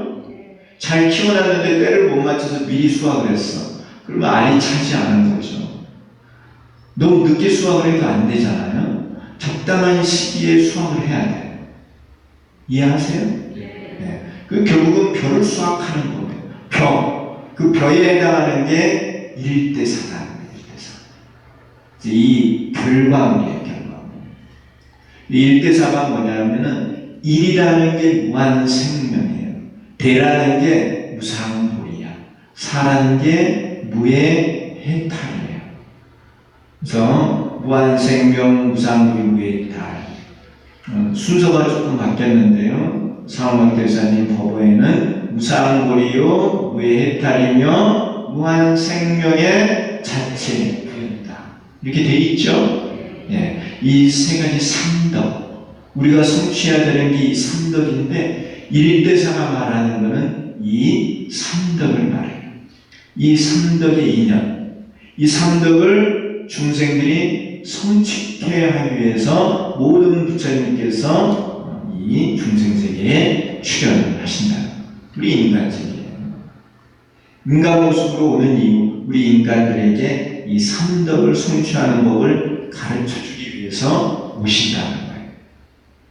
잘 키워놨는데 때를 못 맞춰서 미리 수확을 했어. 그러면 알이 차지 않은 거죠. 너무 늦게 수확을 해도 안 되잖아요. 적당한 시기에 수확을 해야 돼요. 이해하세요? 네. 그 결국은 벼를 수확하는 거예요. 벼. 그 벼에 해당하는 게 일대사다. 이 결과물이에요, 결과물. 이 일대사가 뭐냐면은 일이라는 게 무한생명이에요. 대라는 게 무상불이야. 사라는 게 무해해탈이에요. 그래서 무한생명, 무상불, 무해해탈. 순서가 조금 바뀌었는데요. 상황 대사님 법어에는 무상불이요, 무해해탈이며 무한생명의 자체 부여다. 이렇게 돼 있죠? 예, 이 세 가지 삼덕. 우리가 성취해야 되는 게 이 삼덕인데, 일대사가 말하는 것은 이 삼덕을 말해요. 이 삼덕의 인연. 이 삼덕을 중생들이 성취케 하기 위해서 모든 부처님께서 이 중생세계에 출연을 하신다. 우리 인간세계에. 인간 모습으로 오는 이유, 우리 인간들에게 이 삼덕을 성취하는 법을 가르쳐 주기 위해서 오신다는 거예요.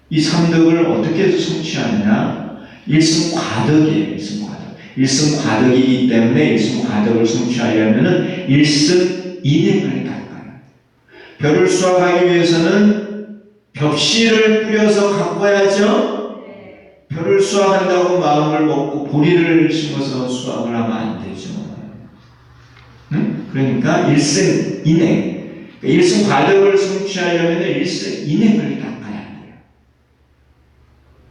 이 삼덕을 어떻게 해서 성취하느냐? 일승과덕이에요, 일승과덕. 일승과덕이기 때문에 일승과덕을 성취하려면 일승인행을 닦아요. 벼를 수확하기 위해서는 벽씨를 뿌려서 가꿔야죠. 벼를 수확한다고 마음을 먹고 보리를 심어서 수확을 하면 안 되죠. 응? 그러니까 일승인행, 일승과덕을 성취하려면 일승인행을 닦아야 돼요.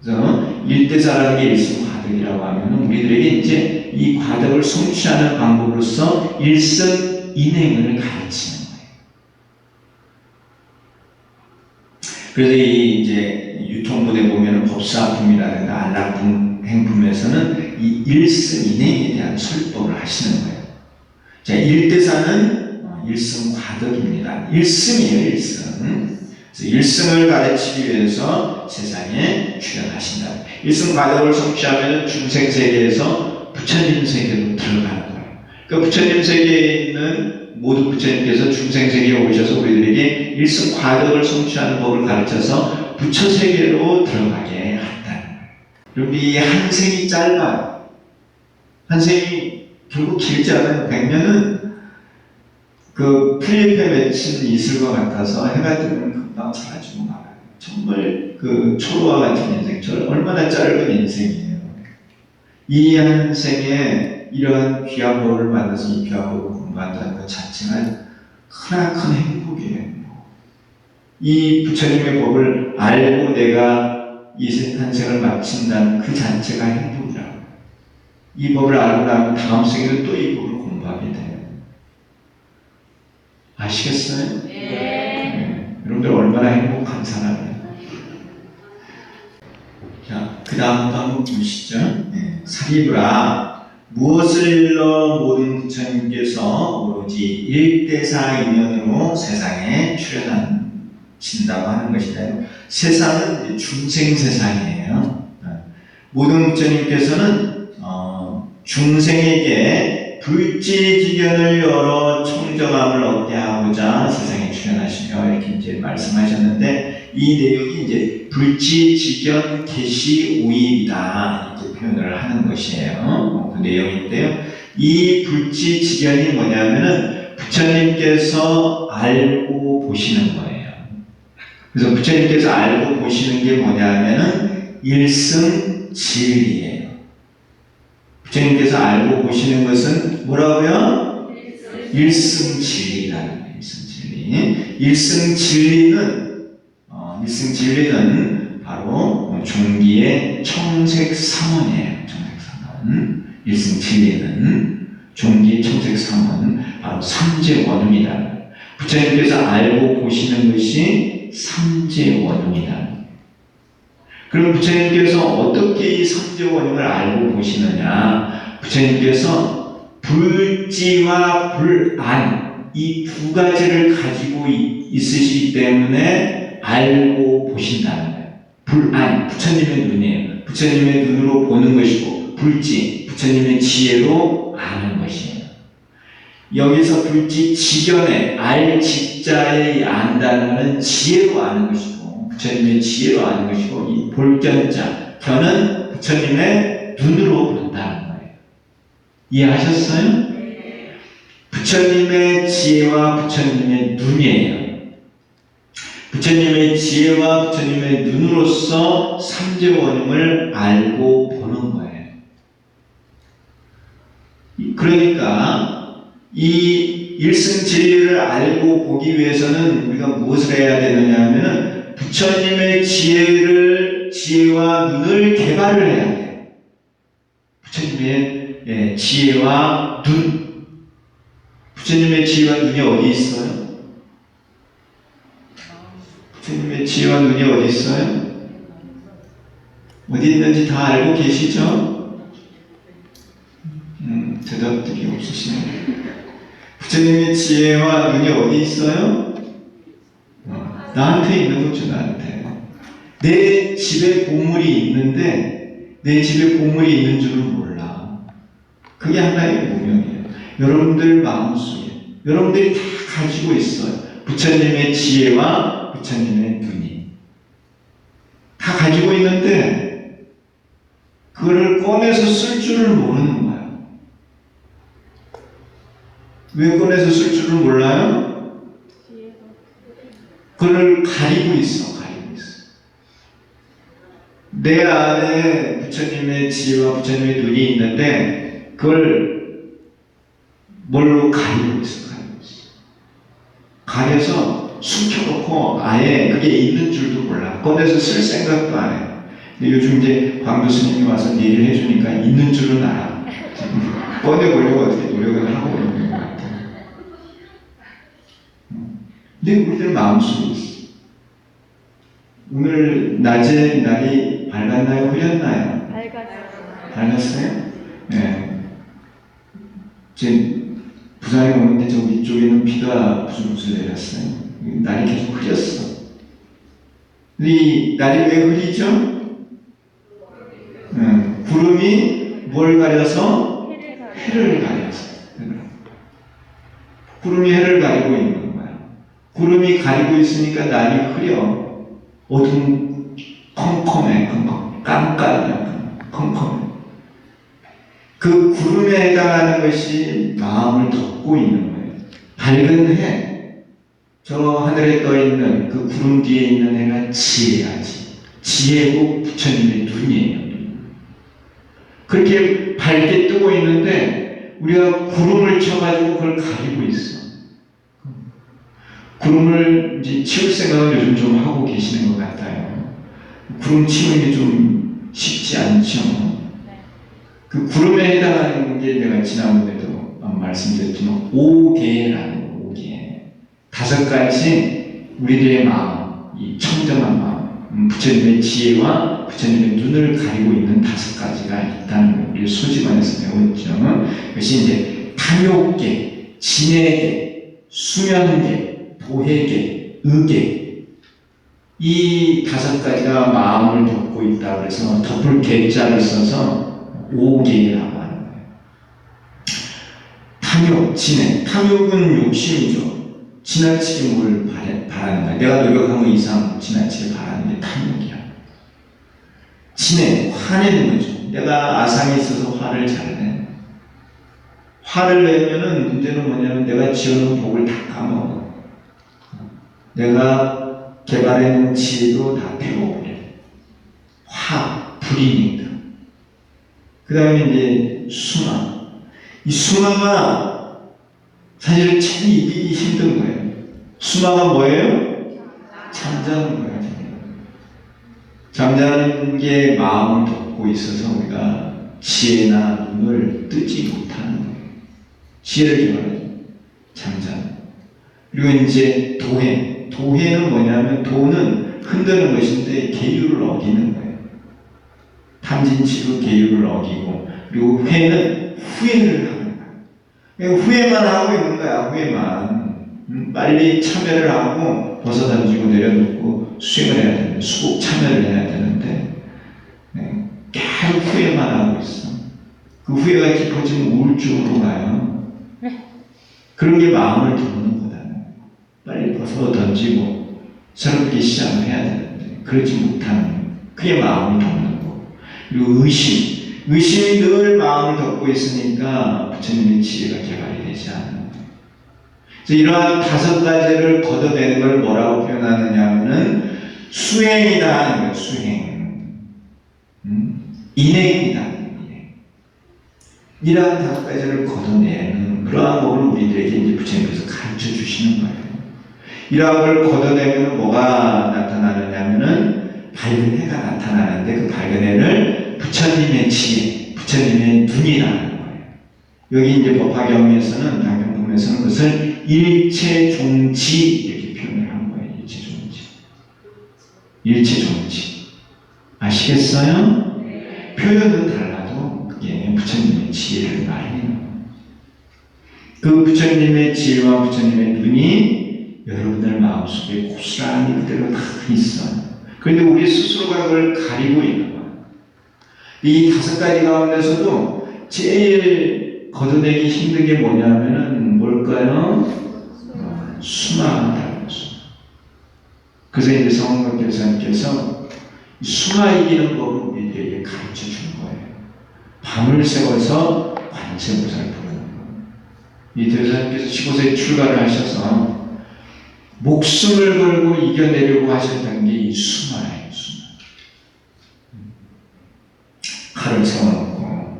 그래서 일대사라는 게 일승과덕이라고 하면 우리들에게 이제 이 과덕을 성취하는 방법으로서 일승인행을 가르치는 거예요. 그래서 이 이제 유통부에 보면 법사품이라든가 안락품 행품에서는 이 일승인행에 대한 설법을 하시는 거예요. 자, 일대사는 일승과덕입니다. 일승이에요, 일승. 그래서 일승을 가르치기 위해서 세상에 출연하신다. 일승과덕을 성취하면 중생세계에서 부처님 세계로 들어가는 거예요. 그러니까 부처님 세계에 있는 모든 부처님께서 중생세계에 오셔서 우리들에게 일승과덕을 성취하는 법을 가르쳐서 부처세계로 들어가게 한다는 거예요. 여러분, 이 한 생이 짧아요. 한 생이 결국 길지 않아요. 100년은 그 풀잎에 맺힌 이슬과 같아서 해가 뜨면 금방 사라지고 말아요. 정말 그 초로와 같은 인생, 얼마나 짧은 인생이에요. 이 한 생에 이러한 귀한 법을 만나서 이 귀한 법을 공부한다는 것 자체가 크나큰 행복이에요. 이 부처님의 법을 알고 내가 이 한 생을 마친다는 그 자체가 행복이라고. 이 법을 알고 나면 다음 생에도 또 이 법을 공부하게 돼요. 아시겠어요? 네. 여러분들 얼마나 행복한 사람이에요. 자, 그 다음부터 한번 보시죠. 네. 사리부라, 무엇을 일러 모든 부처님께서 오로지 일대사 인연으로 세상에 출연하신다고 하는 것이래요. 세상은 중생 세상이에요. 모든 부처님께서는 중생에게 불지지견을 열어 청정함을 얻게 하고자 세상에 출현하시며 이렇게 이제 말씀하셨는데 이 내용이 이제 불지지견 계시 오입이다 이렇게 표현을 하는 것이에요. 그 내용인데요. 이 불지지견이 뭐냐면은 부처님께서 알고 보시는 거예요. 그래서 부처님께서 알고 보시는 게 뭐냐면은 일승진리예요. 부처님께서 알고 보시는 것은 뭐라고요? 일승진리라는 거예요. 일승진리. 일승진리는 바로 종기의 청색삼원이에요. 청색삼원. 일승진리는 종기의 청색삼원, 바로 삼재원음이다. 부처님께서 알고 보시는 것이 삼재원음이다. 그럼 부처님께서 어떻게 이 삼재원음을 알고 보시느냐? 부처님께서 불지와 불안 이 두 가지를 가지고 있으시기 때문에 알고 보신다는 거예요. 불안, 부처님의 눈이에요. 부처님의 눈으로 보는 것이고, 불지, 부처님의 지혜로 아는 것이에요. 여기서 불지 지견에 알 직자에 안다는 지혜로 아는 것이고, 부처님의 지혜로 아는 것이고, 이 볼견자, 견은 부처님의 눈으로 본다는 거예요. 이해하셨어요? 부처님의 지혜와 부처님의 눈이에요. 부처님의 지혜와 부처님의 눈으로서 삼재원음을 알고 보는 거예요. 그러니까 이 일승진리를 알고 보기 위해서는 우리가 무엇을 해야 되느냐 하면은 부처님의 지혜와 눈을 개발을 해야 돼요. 부처님의 지혜와 눈. 부처님의 지혜와 눈이 어디 있어요? 부처님의 지혜와 눈이 어디 있어요? 어디 있는지 다 알고 계시죠? 대답들이 없으시네요. 부처님의 지혜와 눈이 어디 있어요? 나한테 있는 거죠, 나한테. 내 집에 보물이 있는데 내 집에 보물이 있는 줄은 몰라. 그게 하나의 무명이에요. 여러분들 마음속에 여러분들이 다 가지고 있어요. 부처님의 지혜와 부처님의 눈이 다 가지고 있는데 그거를 꺼내서 쓸 줄을 모르는 거예요. 왜 꺼내서 쓸 줄을 몰라요? 그걸 가리고 있어. 내 안에 부처님의 지혜와 부처님의 눈이 있는데 그걸 뭘로 가리고 있어. 가려서 숨겨놓고 아예 그게 있는 줄도 몰라. 꺼내서 쓸 생각도 안 해. 근데 요즘 이제 광 교수님이 와서 얘기를 해주니까 있는 줄은 알아. 꺼내보려고 어떻게 노력을 하고 있는 것 같아요. 근데 우리들 마음속에 있어. 오늘 낮에 날이 밝았나요? 흐렸나요? 밝았어요? 네. 지금 부산에 오는데 저 위쪽에는 비가 부슬부슬 내렸어요. 날이 계속 흐렸어. 이 날이 왜 흐리죠? 구름이 뭘 가려서? 해를 가려서. 구름이 해를 가리고 있는 거야. 구름이 가리고 있으니까 날이 흐려. 어둠 컴컴해. 깜깜해. 컴컴해. 그 구름에 해당하는 것이 마음을 덮고 있는 거예요. 밝은 해, 저 하늘에 떠 있는 그 구름 뒤에 있는 해가 지혜야지. 지혜고 부처님의 눈이에요. 그렇게 밝게 뜨고 있는데 우리가 구름을 쳐가지고 그걸 가리고 있어. 구름을 이제 치울 생각을 요즘 좀 하고 계시는 것 같아요. 구름 치우는 게 좀 쉽지 않죠. 그 구름에 해당하는 게 내가 지난번에도 말씀드렸지만 5개라는 5개. 5가지 우리들의 마음, 이 청정한 마음, 부처님의 지혜와 부처님의 눈을 가리고 있는 5가지가 있다는 걸 우리 소지관에서 배웠죠. 그것이 이제 탐욕계, 진해계, 수면계, 도해계, 의계. 이 5가지가 마음을 덮고 있다 그래서 덮을 계자를 써서 5계라고 하는 거예요. 탐욕, 진해. 탐욕은 욕심이죠. 지나치게 뭘 바라는 거야. 내가 노력한 것 이상 지나치게 바라는 게 탐욕이야. 진해, 화내는 거죠. 내가 아상이 있어서 화를 잘 내. 화를 내면은 문제는 뭐냐면 내가 지어놓은 복을 다 까먹어. 내가 개발해놓은 지혜도 다 태워버려. 화, 불이니까. 그 다음에 이제 순화. 이 순화가 사실은 참 이기기 힘든 거예요. 순화가 뭐예요? 잠자는 거예요. 잠자는 게 마음을 덮고 있어서 우리가 지혜나 눈을 뜨지 못하는 거예요. 지혜를 말하죠. 잠자는. 그리고 이제 도해. 도해는 뭐냐면 도는 흔드는 것인데 계율을 어기는 거예요. 탐진치로 계율을 어기고, 그리고 회는 후회를 하는 거예요. 후회만 하고 있는 거야. 후회만. 빨리 참여를 하고 벗어던지고 내려놓고 수행을 해야 되는데, 수국 참여를 해야 되는데 계속 후회만 하고 있어. 그 후회가 깊어지면 우울증으로 가요. 그런 게 마음을 덮는 거다. 빨리 벗어던지고 새롭게 시작을 해야 되는데 그러지 못하는, 그게 마음을 덮는 거고. 그리고 의심이 늘 마음을 덮고 있으니까 부처님의 지혜가 개발이 되지 않는 거예요. 그래서 이러한 5가지를 걷어내는 걸 뭐라고 표현하느냐 하면은 수행이다 하는 거예요. 수행. 인행이다. 인행. 이러한 5가지를 걷어내는 그러한 법을 우리들에게 이제 부처님께서 가르쳐 주시는 거예요. 이러한 걸 걷어내면 뭐가 나타나느냐 하면은 밝은 해가 나타나는데 그 밝은 해를 부처님의 지혜, 부처님의 눈이라는 거예요. 여기 이제 법화경에서는, 당경품에서는 그것을 일체종지 이렇게 표현을 한 거예요. 일체종지. 일체종지. 아시겠어요? 네. 표현은 달라도 그게 부처님의 지혜를 말해요. 그 부처님의 지혜와 부처님의 눈이 여러분들 마음속에 고스란히 그대로 다 있어요. 그런데 우리 스스로가 그걸 가리고 있는 거예요. 이 5가지 가운데서도 제일 걷어내기 힘든 게 뭐냐면은 뭘까요? 순화다. 그래서 이제 성원경 교사님께서 순화 이기는 법을 우리들에게 가르쳐 준 거예요. 밤을 새워서 관세음보살을 부르는 거예요. 이 교사님께서 15세에 출가를 하셔서 목숨을 걸고 이겨내려고 하셨던 게 이 순화예요. 순화. 칼을 세워놓고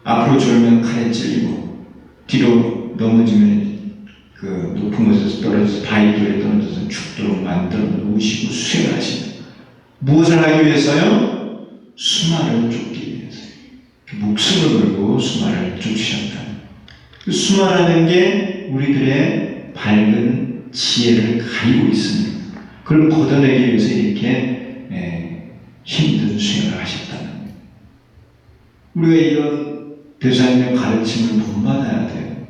앞으로 졸면 칼에 찔리고 뒤로 넘어지면 그 높은 곳에서 떨어져서 바위돌에 떨어져서 죽도록 만들어 놓으시고 수행을 하시는. 무엇을 하기 위해서요? 수마를 쫓기 위해서요. 목숨을 걸고 수마를 쫓으셨다. 그 수마라는 게 우리들의 밝은 지혜를 가리고 있습니다. 그걸 걷어내기 위해서 이렇게 힘든 수행을 하셨다는 거예요. 우리가 이런 대사님의 가르침을 본받아야 돼요.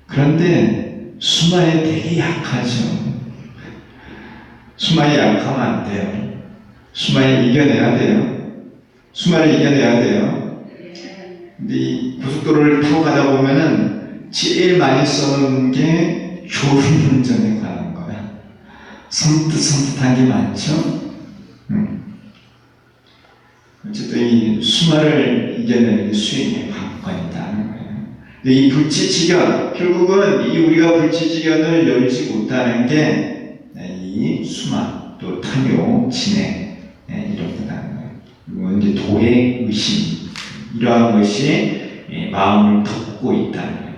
그런데 수마에 되게 약하죠. 수마에 약하면 안 돼요. 수마에 이겨내야 돼요. 수마를 이겨내야 돼요. 근데 이 고속도로를 타고 가다 보면은 제일 많이 써놓은 게 졸음운전에 관한 거야. 섬뜩섬뜩한 게 많죠. 어쨌든 이 수마를 이겨내는 게 수행의 관건이다. 이 불치지견, 결국은 이 우리가 불치지견을 열지 못하는 게 이 수마, 또 탐욕, 진해 이런 거라는 거예요. 그리고 이제 도해, 의심 이러한 것이 마음을 덮고 있다는 거예요.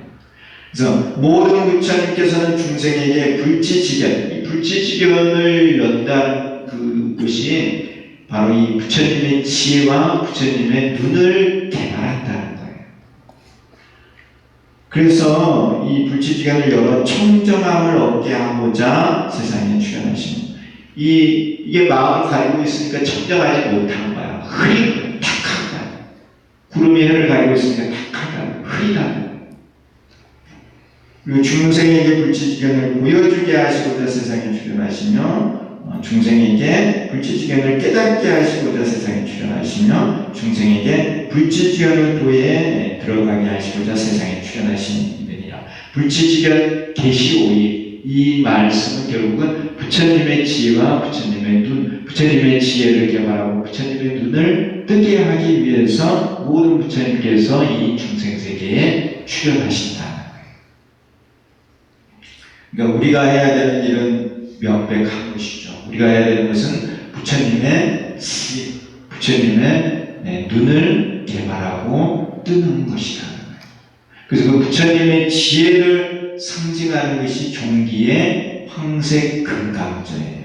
그래서 모든 부처님께서는 중생에게 불치지견, 이 불치지견을 연다는 그것이 바로 이 부처님의 지혜와 부처님의 눈을 개발한다는 거예요. 그래서 이 불치지견을 열어 청정함을 얻게 하고자 세상에 출현하십니다. 이게 마음을 가리고 있으니까 청정하지 못한 거야. 흐린, 탁한 거야. 구름이 해를 가리고 있으니까 탁하다, 흐리다. 그리고 중생에게 불치지견을 보여주게 하시고자 세상에 출현하시며 중생에게 불치지견을 깨닫게 하시고자 세상에 출현하시며 중생에게 불치지견의 도에 들어가게 하시고자 세상에 출현하신 이들이라. 불치지견 계시 오이, 이 말씀은 결국은 부처님의 지혜와 부처님의 눈, 부처님의 지혜를 개발하고 부처님의 눈을 뜨게 하기 위해서 모든 부처님께서 이 중생세계에 출현하신다는 거예요. 그러니까 우리가 해야 되는 일은 명백한 것이죠. 우리가 해야 되는 것은 부처님의 지혜, 부처님의 눈을 개발하고 뜨는 것이라는 거예요. 그래서 그 부처님의 지혜를 상징하는 것이 종기의 황색 금강저예요.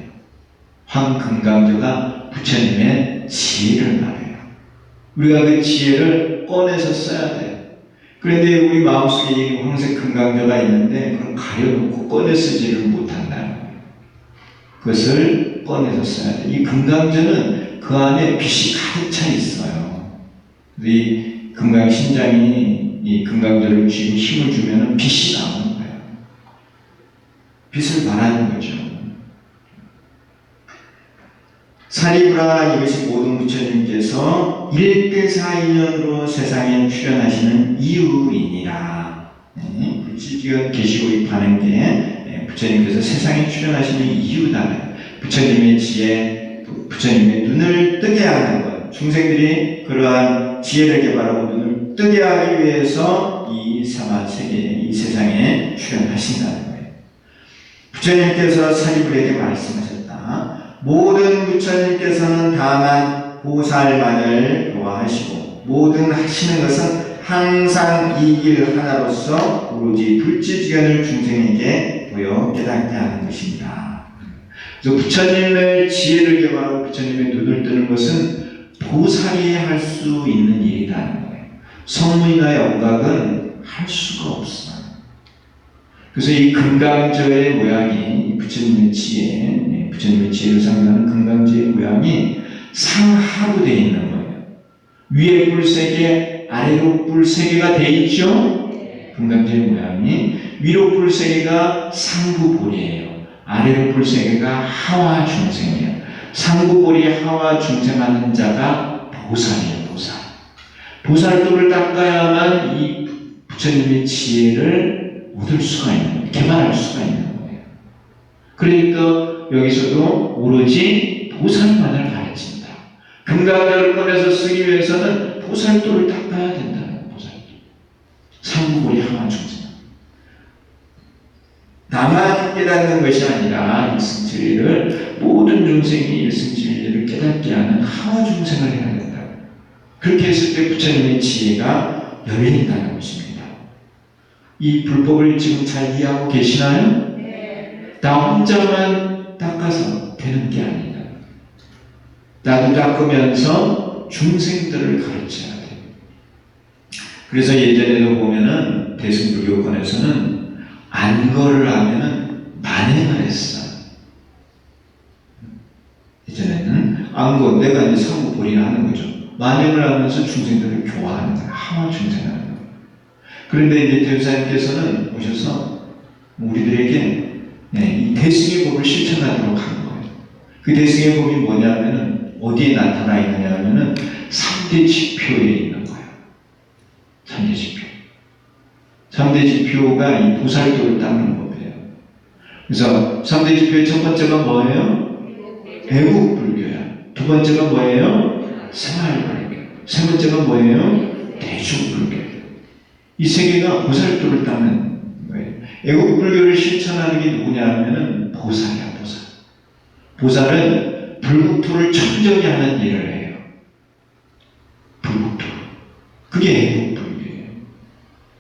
황금강저가 부처님의 지혜를 말해요. 우리가 그 지혜를 꺼내서 써야 돼요. 그런데 우리 마음속에 이 황색 금강저가 있는데 그걸 가려놓고 꺼내 쓰지를 못한다는 거예요. 그것을 꺼내서 써야 돼요. 이 금강저는 그 안에 빛이 가득 차 있어요. 이 금강신장이 이 금강저를 쥐고 힘을 주면은 빛이 나오는 거예요. 빛을 말하는 거죠. 사리부라, 이것이 모든 부처님께서 일대사인연으로 세상에 출현하시는 이유이니라. 불치지견 계시고입하는 게 부처님께서 세상에 출현하시는 이유다. 부처님의 지혜, 부처님의 눈을 뜨게 하는 것. 중생들이 그러한 지혜를 개발하고 눈을 뜨게 하기 위해서 이 사마세계, 이 세상에 출현하신다는 거예요. 부처님께서 사리불에게 말씀하셨다. 모든 부처님께서는 다만 보살만을 교화하시고 모든 하시는 것은 항상 이 길 하나로서 오로지 불치지견을 중생에게 보여 깨닫게 하는 것입니다. 그래서 부처님의 지혜를 개발하고 부처님의 눈을 뜨는 것은 보살이 할 수 있는 일이라는 거예요. 성문이나 영각은 할 수가 없어요. 그래서 이 금강저의 모양이 부처님의 지혜, 부처님의 지혜를 상징하는 금강저의 모양이 상하로 되어 있는 거예요. 위에 뿔 3개, 아래로 뿔 3개가 되어 있죠? 금강저의 모양이 위로 뿔 3개가 상부볼이에요. 아래로 뿔 3개가 하와 중생이에요. 상부볼이 하와 중생하는 자가 보살이에요. 보살. 보살도를 닦아야만 이 부처님의 지혜를 얻을 수가 있는 거예요. 개발할 수가 있는 거예요. 그러니까 여기서도 오로지 보살만을 가르친다. 금강저를 꺼내서 쓰기 위해서는 보살도를 닦아야 된다는 거예요. 보살도. 상부볼이 하와 중생. 나만 깨닫는 것이 아니라 일승진리를 모든 중생이 일승진리를 깨닫게 하는 하와 중생을 해야 된다. 그렇게 했을 때 부처님의 지혜가 열린다는 것입니다. 이 불법을 지금 잘 이해하고 계시나요? 네. 나 혼자만 닦아서 되는 게 아니다. 나도 닦으면서 중생들을 가르쳐야 돼. 그래서 예전에도 보면은 대승불교권에서는 안거를 하면은 만행을 했어요. 이전에는 안거, 내가 이제 상부볼이나 하는 거죠. 만행을 하면서 중생들을 교화하는 거예요. 하와 중생하는 거예요. 그런데 이제 대우사님께서는 오셔서 우리들에게 이 대승의 법을 실천하도록 하는 거예요. 그 대승의 법이 뭐냐면은 어디에 나타나 있느냐 하면은 3대 지표에 있는 거예요. 3대 지표. 3대 지표가 이 보살도를 닦는 법이에요. 그래서 3대 지표의 첫 번째가 뭐예요? 애국불교야. 두 번째가 뭐예요? 생활불교. 세 번째가 뭐예요? 대중불교. 이 세 개가 보살도를 닦는 거예요. 애국불교를 실천하는 게 누구냐 하면은 보살이야, 보살. 보살은 불국토를 청정히 하는 일을 해요. 불국토. 그게 애국불교예요.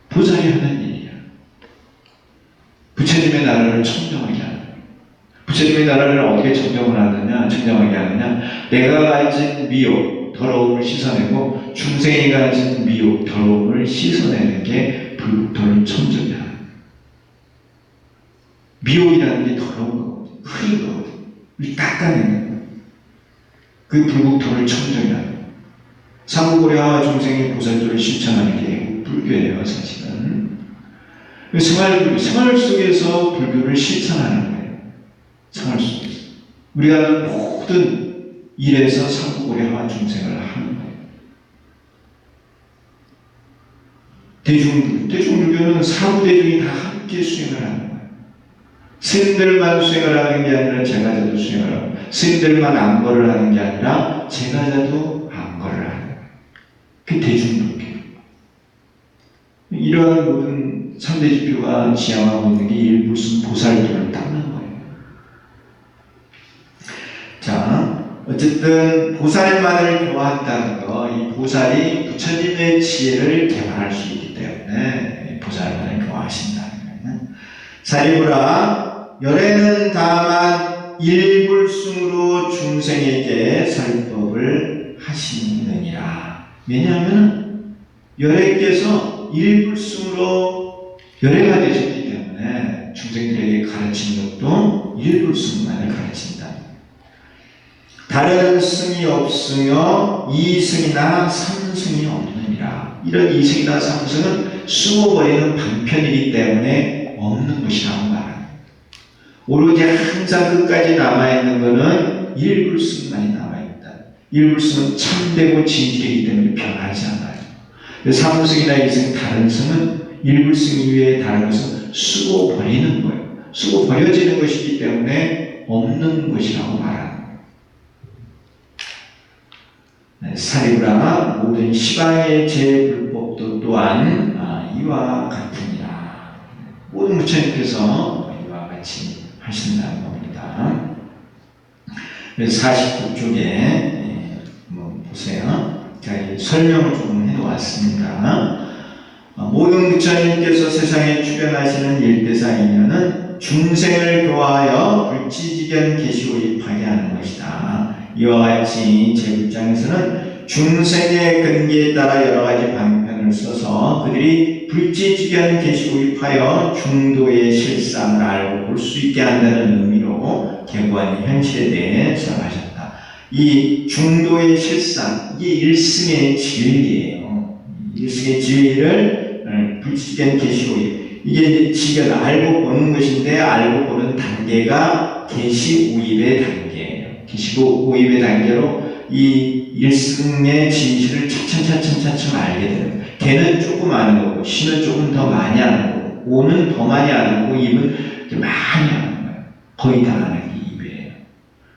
보살이 하는 일이야. 부처님의 나라를 청정하게 하는 거예요. 부처님의 나라를 어떻게 청정을 하느냐, 청정하게 하느냐. 내가 가진 미욕, 더러움을 씻어내고 중생이 가진 미욕, 더러움을 씻어내는 게 불국토를 청정히 하는 거예요. 미혹이라는 게 더러운 거거든요. 흐린 거거든요. 우리 닦아내는 거예요. 그 불국토를 청정히 하는 거예요. 상부고려와 중생의 보살도를 실천하는 게 불교예요, 사실은. 생활 속에서 불교를 실천하는 거예요. 생활 속에서. 우리가 하는 모든 일에서 상고고려와 중생을 하는 거예요. 대중불교는 사부대중이 다 함께 수행을 하는 거예요. 스님들만 수행을 하는 게 아니라 제가자도 수행을 하고, 스님들만 안거를 하는 게 아니라 제가자도 안거를 하는 거예요. 그게 대중불교. 이러한 모든 3대 지표가 지향하고 있는 게 일불승 보살도를 닦는 거예요. 자, 어쨌든 보살만을 교화한다는 거, 이 보살이 부처님의 지혜를 개발할 수 있기 때문에 보살만을 교화하신다는 거예요. 사리부라, 열애는 다만 일불승으로 중생에게 설법을 하시느니라. 왜냐하면 열애께서 일불승으로 열애가 되셨기 때문에 중생들에게 가르치는 것도 일불승만을 가르친다. 다른 승이 없으며 이승이나 삼승이 없느니라. 이런 이승이나 삼승은 숨어버리는 방편이기 때문에 없는 것이라고 말합니다. 오로지 항상 끝까지 남아있는 것은 일불승만이 남아있다. 일불승은 참되고 진실이기 때문에 변하지 않아요. 삼승이나 이승, 다른 승은 일불승 이외에 다른 것은 쓰고 버리는 거예요. 쓰고 버려지는 것이기 때문에 없는 것이라고 말합니다. 사리부라, 모든 시방의 제불법도 또한 이와 같으니라. 모든 부처님께서 이와 같이 하신다는 겁니다. 49쪽에 보세요. 제가 설명을 조금 해놓았습니다. 모든 부처님께서 세상에 출현하시는 일대사이면은 중생을 교화하여 불지지견 계시오입하게 하는 것이다. 이와 같이 제1장에서는 중생의 근기에 따라 여러 가지 방편을 써서 그들이 불지지견 계시오입하여 중도의 실상을 알고 볼 수 있게 한다는 의미로 개구한 현실에 대해 설명하셨다. 이 중도의 실상, 이게 일승의 진리예요. 일승의 진리를 불지지견 계시오입, 이게 지견, 알고 보는 것인데, 알고 보는 단계가 계시오입의 단계예요. 계시고 오입의 단계로 이 일승의 진실을 차츰 알게 되는 거예요. 개는 조금 아는 거고, 시는 조금 더 많이 아는 거고, 오는 더 많이 아는 거고, 입은 많이 아는 거예요. 거의 다 아는 게 입이에요.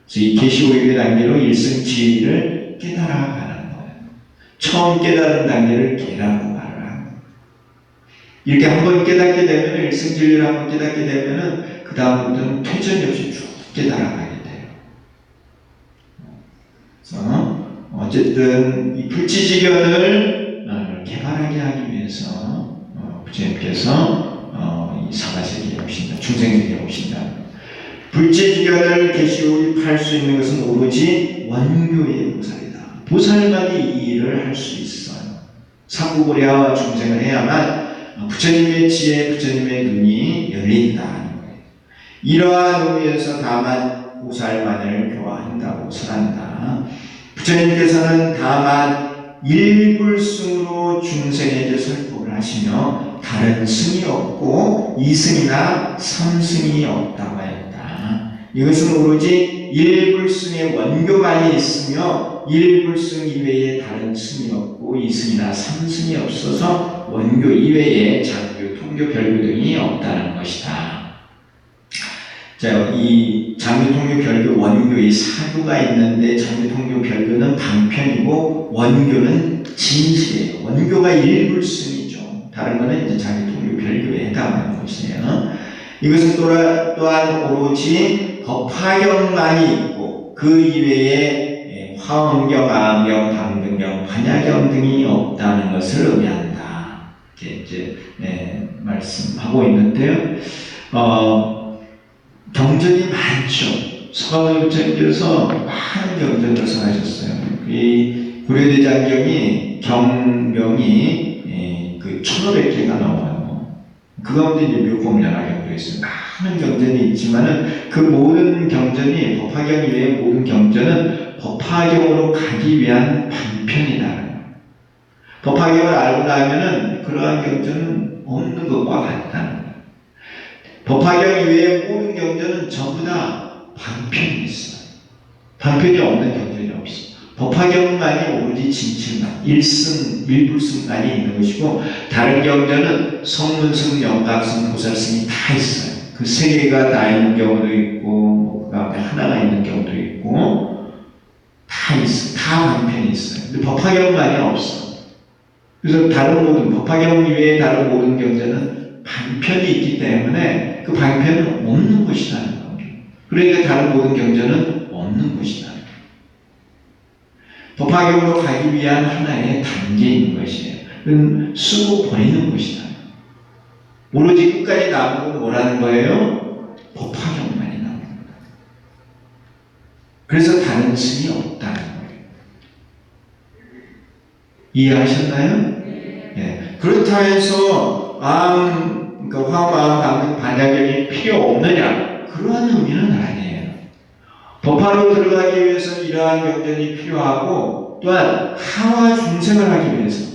그래서 이 계시 오입의 단계로 일승 진리를 깨달아가는 거예요. 처음 깨달은 단계를 개라고 말을 하는 거예요. 이렇게 한번 깨닫게 되면, 일승 진리를 한번 깨닫게 되면은 그 다음부터는 퇴전이 없이 쭉 깨달아가요. 어쨌든 이 불지지견을 개발하게 하기 위해서 부처님께서 이 사바세계에 오신다, 중생세계에 오신다. 불지지견을 계시오입할 수 있는 것은 오로지 원교의 보살이다. 보살만이 이 일을 할 수 있어요. 상고고려와 중생을 해야만 부처님의 지혜, 부처님의 눈이 열린다는 거예요. 이러한 의미에서 다만 보살만을 교화한다고 설한다. 부처님께서는 다만 일불승으로 중생에게 설법을 하시며 다른 승이 없고 이승이나 삼승이 없다고 했다. 이것은 오로지 일불승의 원교만이 있으며 일불승 이외에 다른 승이 없고 이승이나 삼승이 없어서 원교 이외에 장교, 통교, 별교 등이 없다는 것이다. 자, 이 장교, 통교, 별교, 원교 이 사교가 있는데 장교, 통교, 별교는 방편이고 원교는 진실이에요. 원교가 일불승이죠. 다른 거는 이제 장교, 통교, 별교에 해당하는 것이에요. 이것은 또한 오로지 법화경만이 있고 그 이외에 화엄경, 아엄경, 당등경, 반야경 등이 없다는 것을 의미한다. 이렇게 이제 말씀하고 있는데요. 경전이 많죠. 서가모니 부처님께서 많은 경전을 써하셨어요. 이 고려대장경이 경명이 그 1500개가 넘어요. 그 가운데 이제 묘법연화경도 있어요. 많은 경전이 있지만은 그 모든 경전이 법화경 이외의 모든 경전은 법화경으로 가기 위한 방편이다. 법화경을 알고 나면은 그러한 경전은 없는 것과 같다는 거예요. 법화경 이외의 모든 경전은 전부 다 방편이 있어요. 방편이 없는 경전이 없어. 법화경만이 오로지 진칠만, 1승, 1불승만이 있는 것이고, 다른 경전은 성문승, 영각승, 보살승이 다 있어요. 그 세 개가 다 있는 경우도 있고, 그 다음에 하나가 있는 경우도 있고, 다 있어. 다 방편이 있어요. 근데 법화경만이 없어. 그래서 다른 모든, 법화경 이외에 다른 모든 경전은 방편이 있기 때문에 그 방편은 없는 것이라는 겁니다. 그러니까 다른 모든 경전은 없는 것이다. 법화경으로 가기 위한 하나의 단계인 것이에요. 그건 쓰고 버리는 것이다. 오로지 끝까지 남은 건 뭐라는 거예요? 법화경만이 남은 거예요. 그래서 다른 승이 없다는 거예요. 이해하셨나요? 네. 그렇다 해서 그러니까 화마음, 감등, 반야경이 필요 없느냐? 그러한 의미는 아니에요. 법화로 들어가기 위해서 이러한 경전이 필요하고, 또한 하와 중생을 하기 위해서,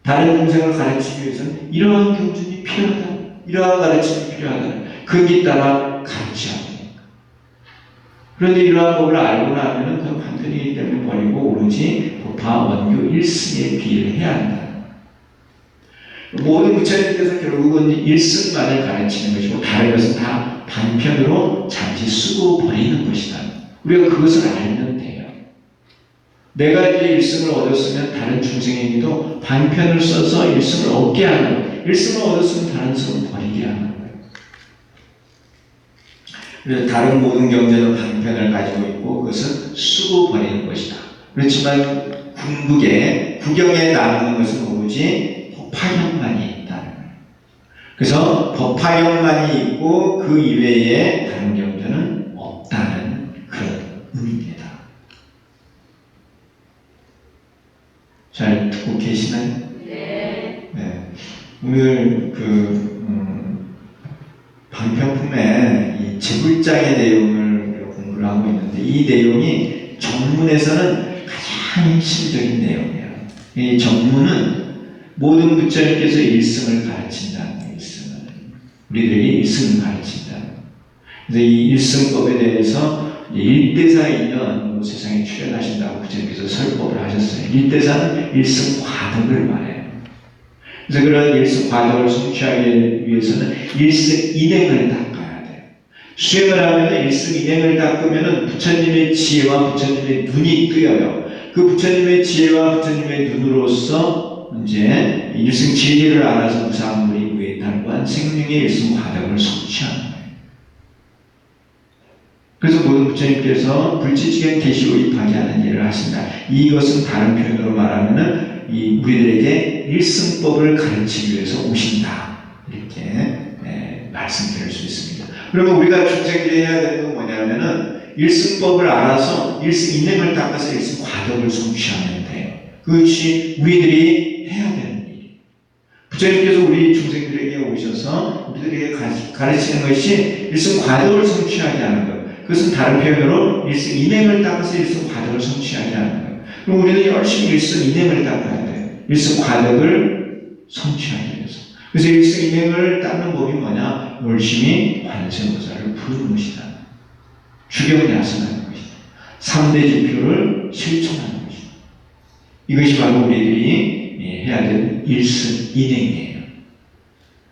다른 중생을 가르치기 위해서는 이러한 경전이 필요하다. 이러한 가르침이 필요하다. 거기에 따라 가르쳐야 합니다. 그런데 이러한 법을 알고 나면 그건 반편이기 때문에 버리고 오로지 법화 원교 1승에 비를 해야 한다. 모든 부처님께서 결국은 1승만을 가르치는 것이고 다른 것은 다 반편으로 잠시 쓰고 버리는 것이다. 우리가 그것을 알면 돼요. 내가 이제 1승을 얻었으면 다른 중생에게도 반편을 써서 1승을 얻게 하는 거예요. 1승을 얻었으면 다른 승을 버리게 하는 거예요. 그래서 다른 모든 경전은 반편을 가지고 있고 그것은 쓰고 버리는 것이다. 그렇지만 궁극에 구경에 남는 것은 오로지 법화경만이 있다는 거예요. 그래서 법화경만이 있고 그 이외에 다른 경전은 없다는 그런 의미입니다. 잘 듣고 계시나요? 네. 오늘 방편품의 이 제불장의 내용을 공부를 하고 있는데 이 내용이 정문에서는 가장 핵심적인 내용이에요. 이 정문은 모든 부처님께서 일승을 가르친다는 거예요. 일승을. 우리들에게 일승을 가르친다는 거예요. 그래서 이 일승법에 대해서 일대사 있는 세상에 출현하신다고 부처님께서 설법을 하셨어요. 일대사는 일승 과덕을 말해요. 그래서 그런 일승 과덕을 성취하기 위해서는 일승 인행을 닦아야 돼요. 수행을 하면 일승 인행을 닦으면 부처님의 지혜와 부처님의 눈이 뜨여요. 그 부처님의 지혜와 부처님의 눈으로서 이제 일승 진리를 알아서 무상무리 무해탈관 생명의 일승 과덕을 성취하는 거예요. 그래서 모든 부처님께서 불지지경 계시고 입하게 일을 하신다. 이것은 다른 표현으로 말하면은 이 우리들에게 일승법을 가르치기 위해서 오신다. 이렇게 말씀드릴 수 있습니다. 그러면 우리가 중생들이 해야 되는 건 뭐냐면은 일승법을 알아서 일승 인행을 닦아서 일승 과덕을 성취하면 돼요. 그것이 우리들이 해야 되는 일이에요. 부처님께서 우리 중생들에게 오셔서 우리들에게 가르치는 것이 일승 과덕을 성취하게 하는 것. 그것은 다른 표현으로 일승 인행을 닦아서 일승 과덕을 성취하게 하는 거예요. 그럼 우리는 열심히 일승 인행을 닦아야 돼요. 일승 과덕을 성취하기 위해서. 그래서 일승 인행을 닦는 법이 뭐냐? 열심히 관세음보살을 부르는 것이다. 주경야선하는 것이다. 3대 지표를 실천하는 것이다. 이것이 바로 우리들이 해야 될 일승 인행이에요.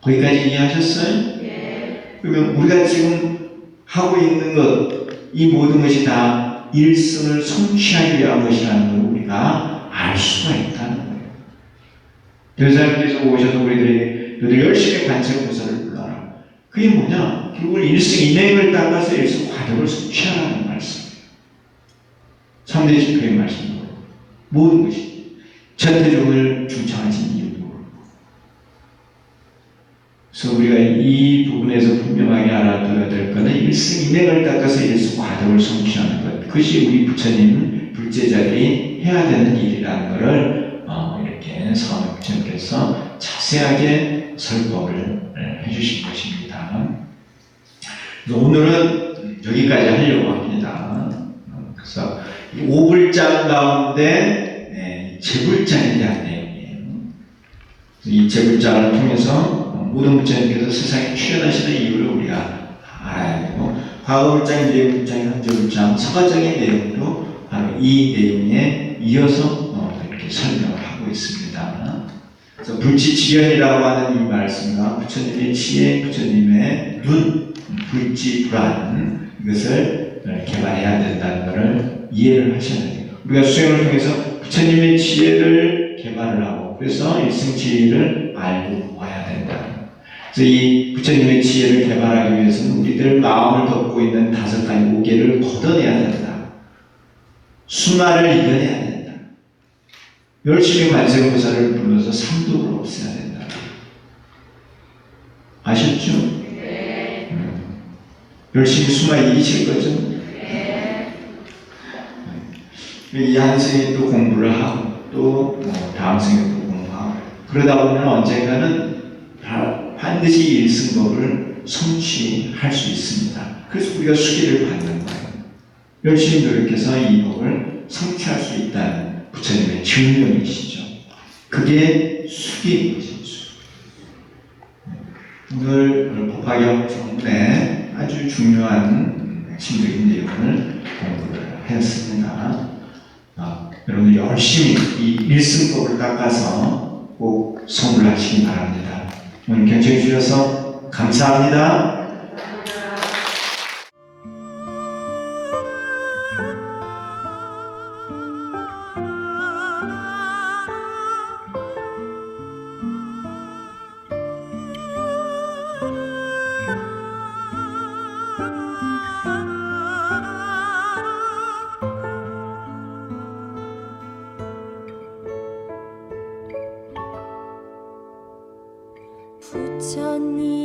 거기까지 이해하셨어요? 네. 그러면 우리가 지금 하고 있는 것, 이 모든 것이 다 일승을 성취하기 위한 것이라는 걸 우리가 알 수가 있다는 거예요. 대사님께서 오셔서 우리들에게 너희들 열심히 관세음보살을 불러라. 그게 뭐냐? 결국 일승 인행을 닦아서 일승 과덕을 성취하라는 말씀이에요. 3대 지표의 말씀으로 모든 것이 천태종을 중창하신 이유도 그래서 우리가 이 부분에서 분명하게 알아둬야 될 것은 일승 인행을 닦아서 일승 과덕을 성취하는 것. 그것이 우리 부처님, 불제자들이 해야 되는 일이라는 것을 이렇게 사원의 부처님께서 자세하게 설법을 해주신 것입니다. 그래서 오늘은 여기까지 하려고 합니다. 그래서 오불장 가운데 제불장에 대한 내용이에요. 이 제불장을 통해서 모든 부처님께서 세상에 출현하시는 이유를 우리가 알아야 되고 과거 물장, 미래 물장, 현재 물장, 서가적인 내용도 바로 이 내용에 이어서 이렇게 설명을 하고 있습니다. 그래서 불치지견이라고 하는 이 말씀과 부처님의 지혜, 부처님의 눈, 불치불안 이것을 개발해야 된다는 것을 이해를 하셔야 돼요. 우리가 수행을 통해서 부처님의 지혜를 개발을 하고 그래서 일승지혜를 알고 와야 된다. 그래서 이 부처님의 지혜를 개발하기 위해서는 우리들 마음을 덮고 있는 5가지 무게를 걷어내야 된다. 수마를 이겨내야 된다. 열심히 관세음보살을 불러서 삼독을 없애야 된다. 아셨죠? 네. 열심히 수마 이기실 거죠? 네. 이 한 생에 또 공부를 하고 또 다음 생에 또 공부하고 그러다 보면 언젠가는 반드시 일승법을 성취할 수 있습니다. 그래서 우리가 수기를 받는 거예요. 열심히 노력해서 이 법을 성취할 수 있다는 부처님의 증명이시죠. 그게 수기인 것이죠. 오늘 법화경 정문에 아주 중요한 핵심적인 내용을 공부를 했습니다. 여러분 열심히 이 일승법을 닦아서 꼭 성불하시기 바랍니다. 오늘 경청해 주셔서 감사합니다.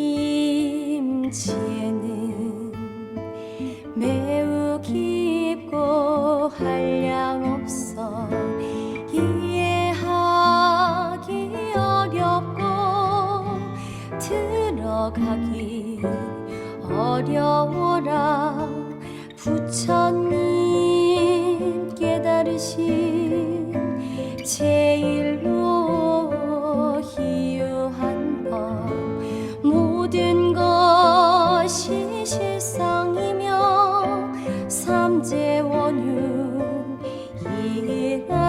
부처님 지혜는 매우 깊고 한량없어 이해하기 어렵고 들어가기 어려워라. 부처님 깨달으신 제일로 희유한 법 모든 것이 실상이며 삼재원유 이라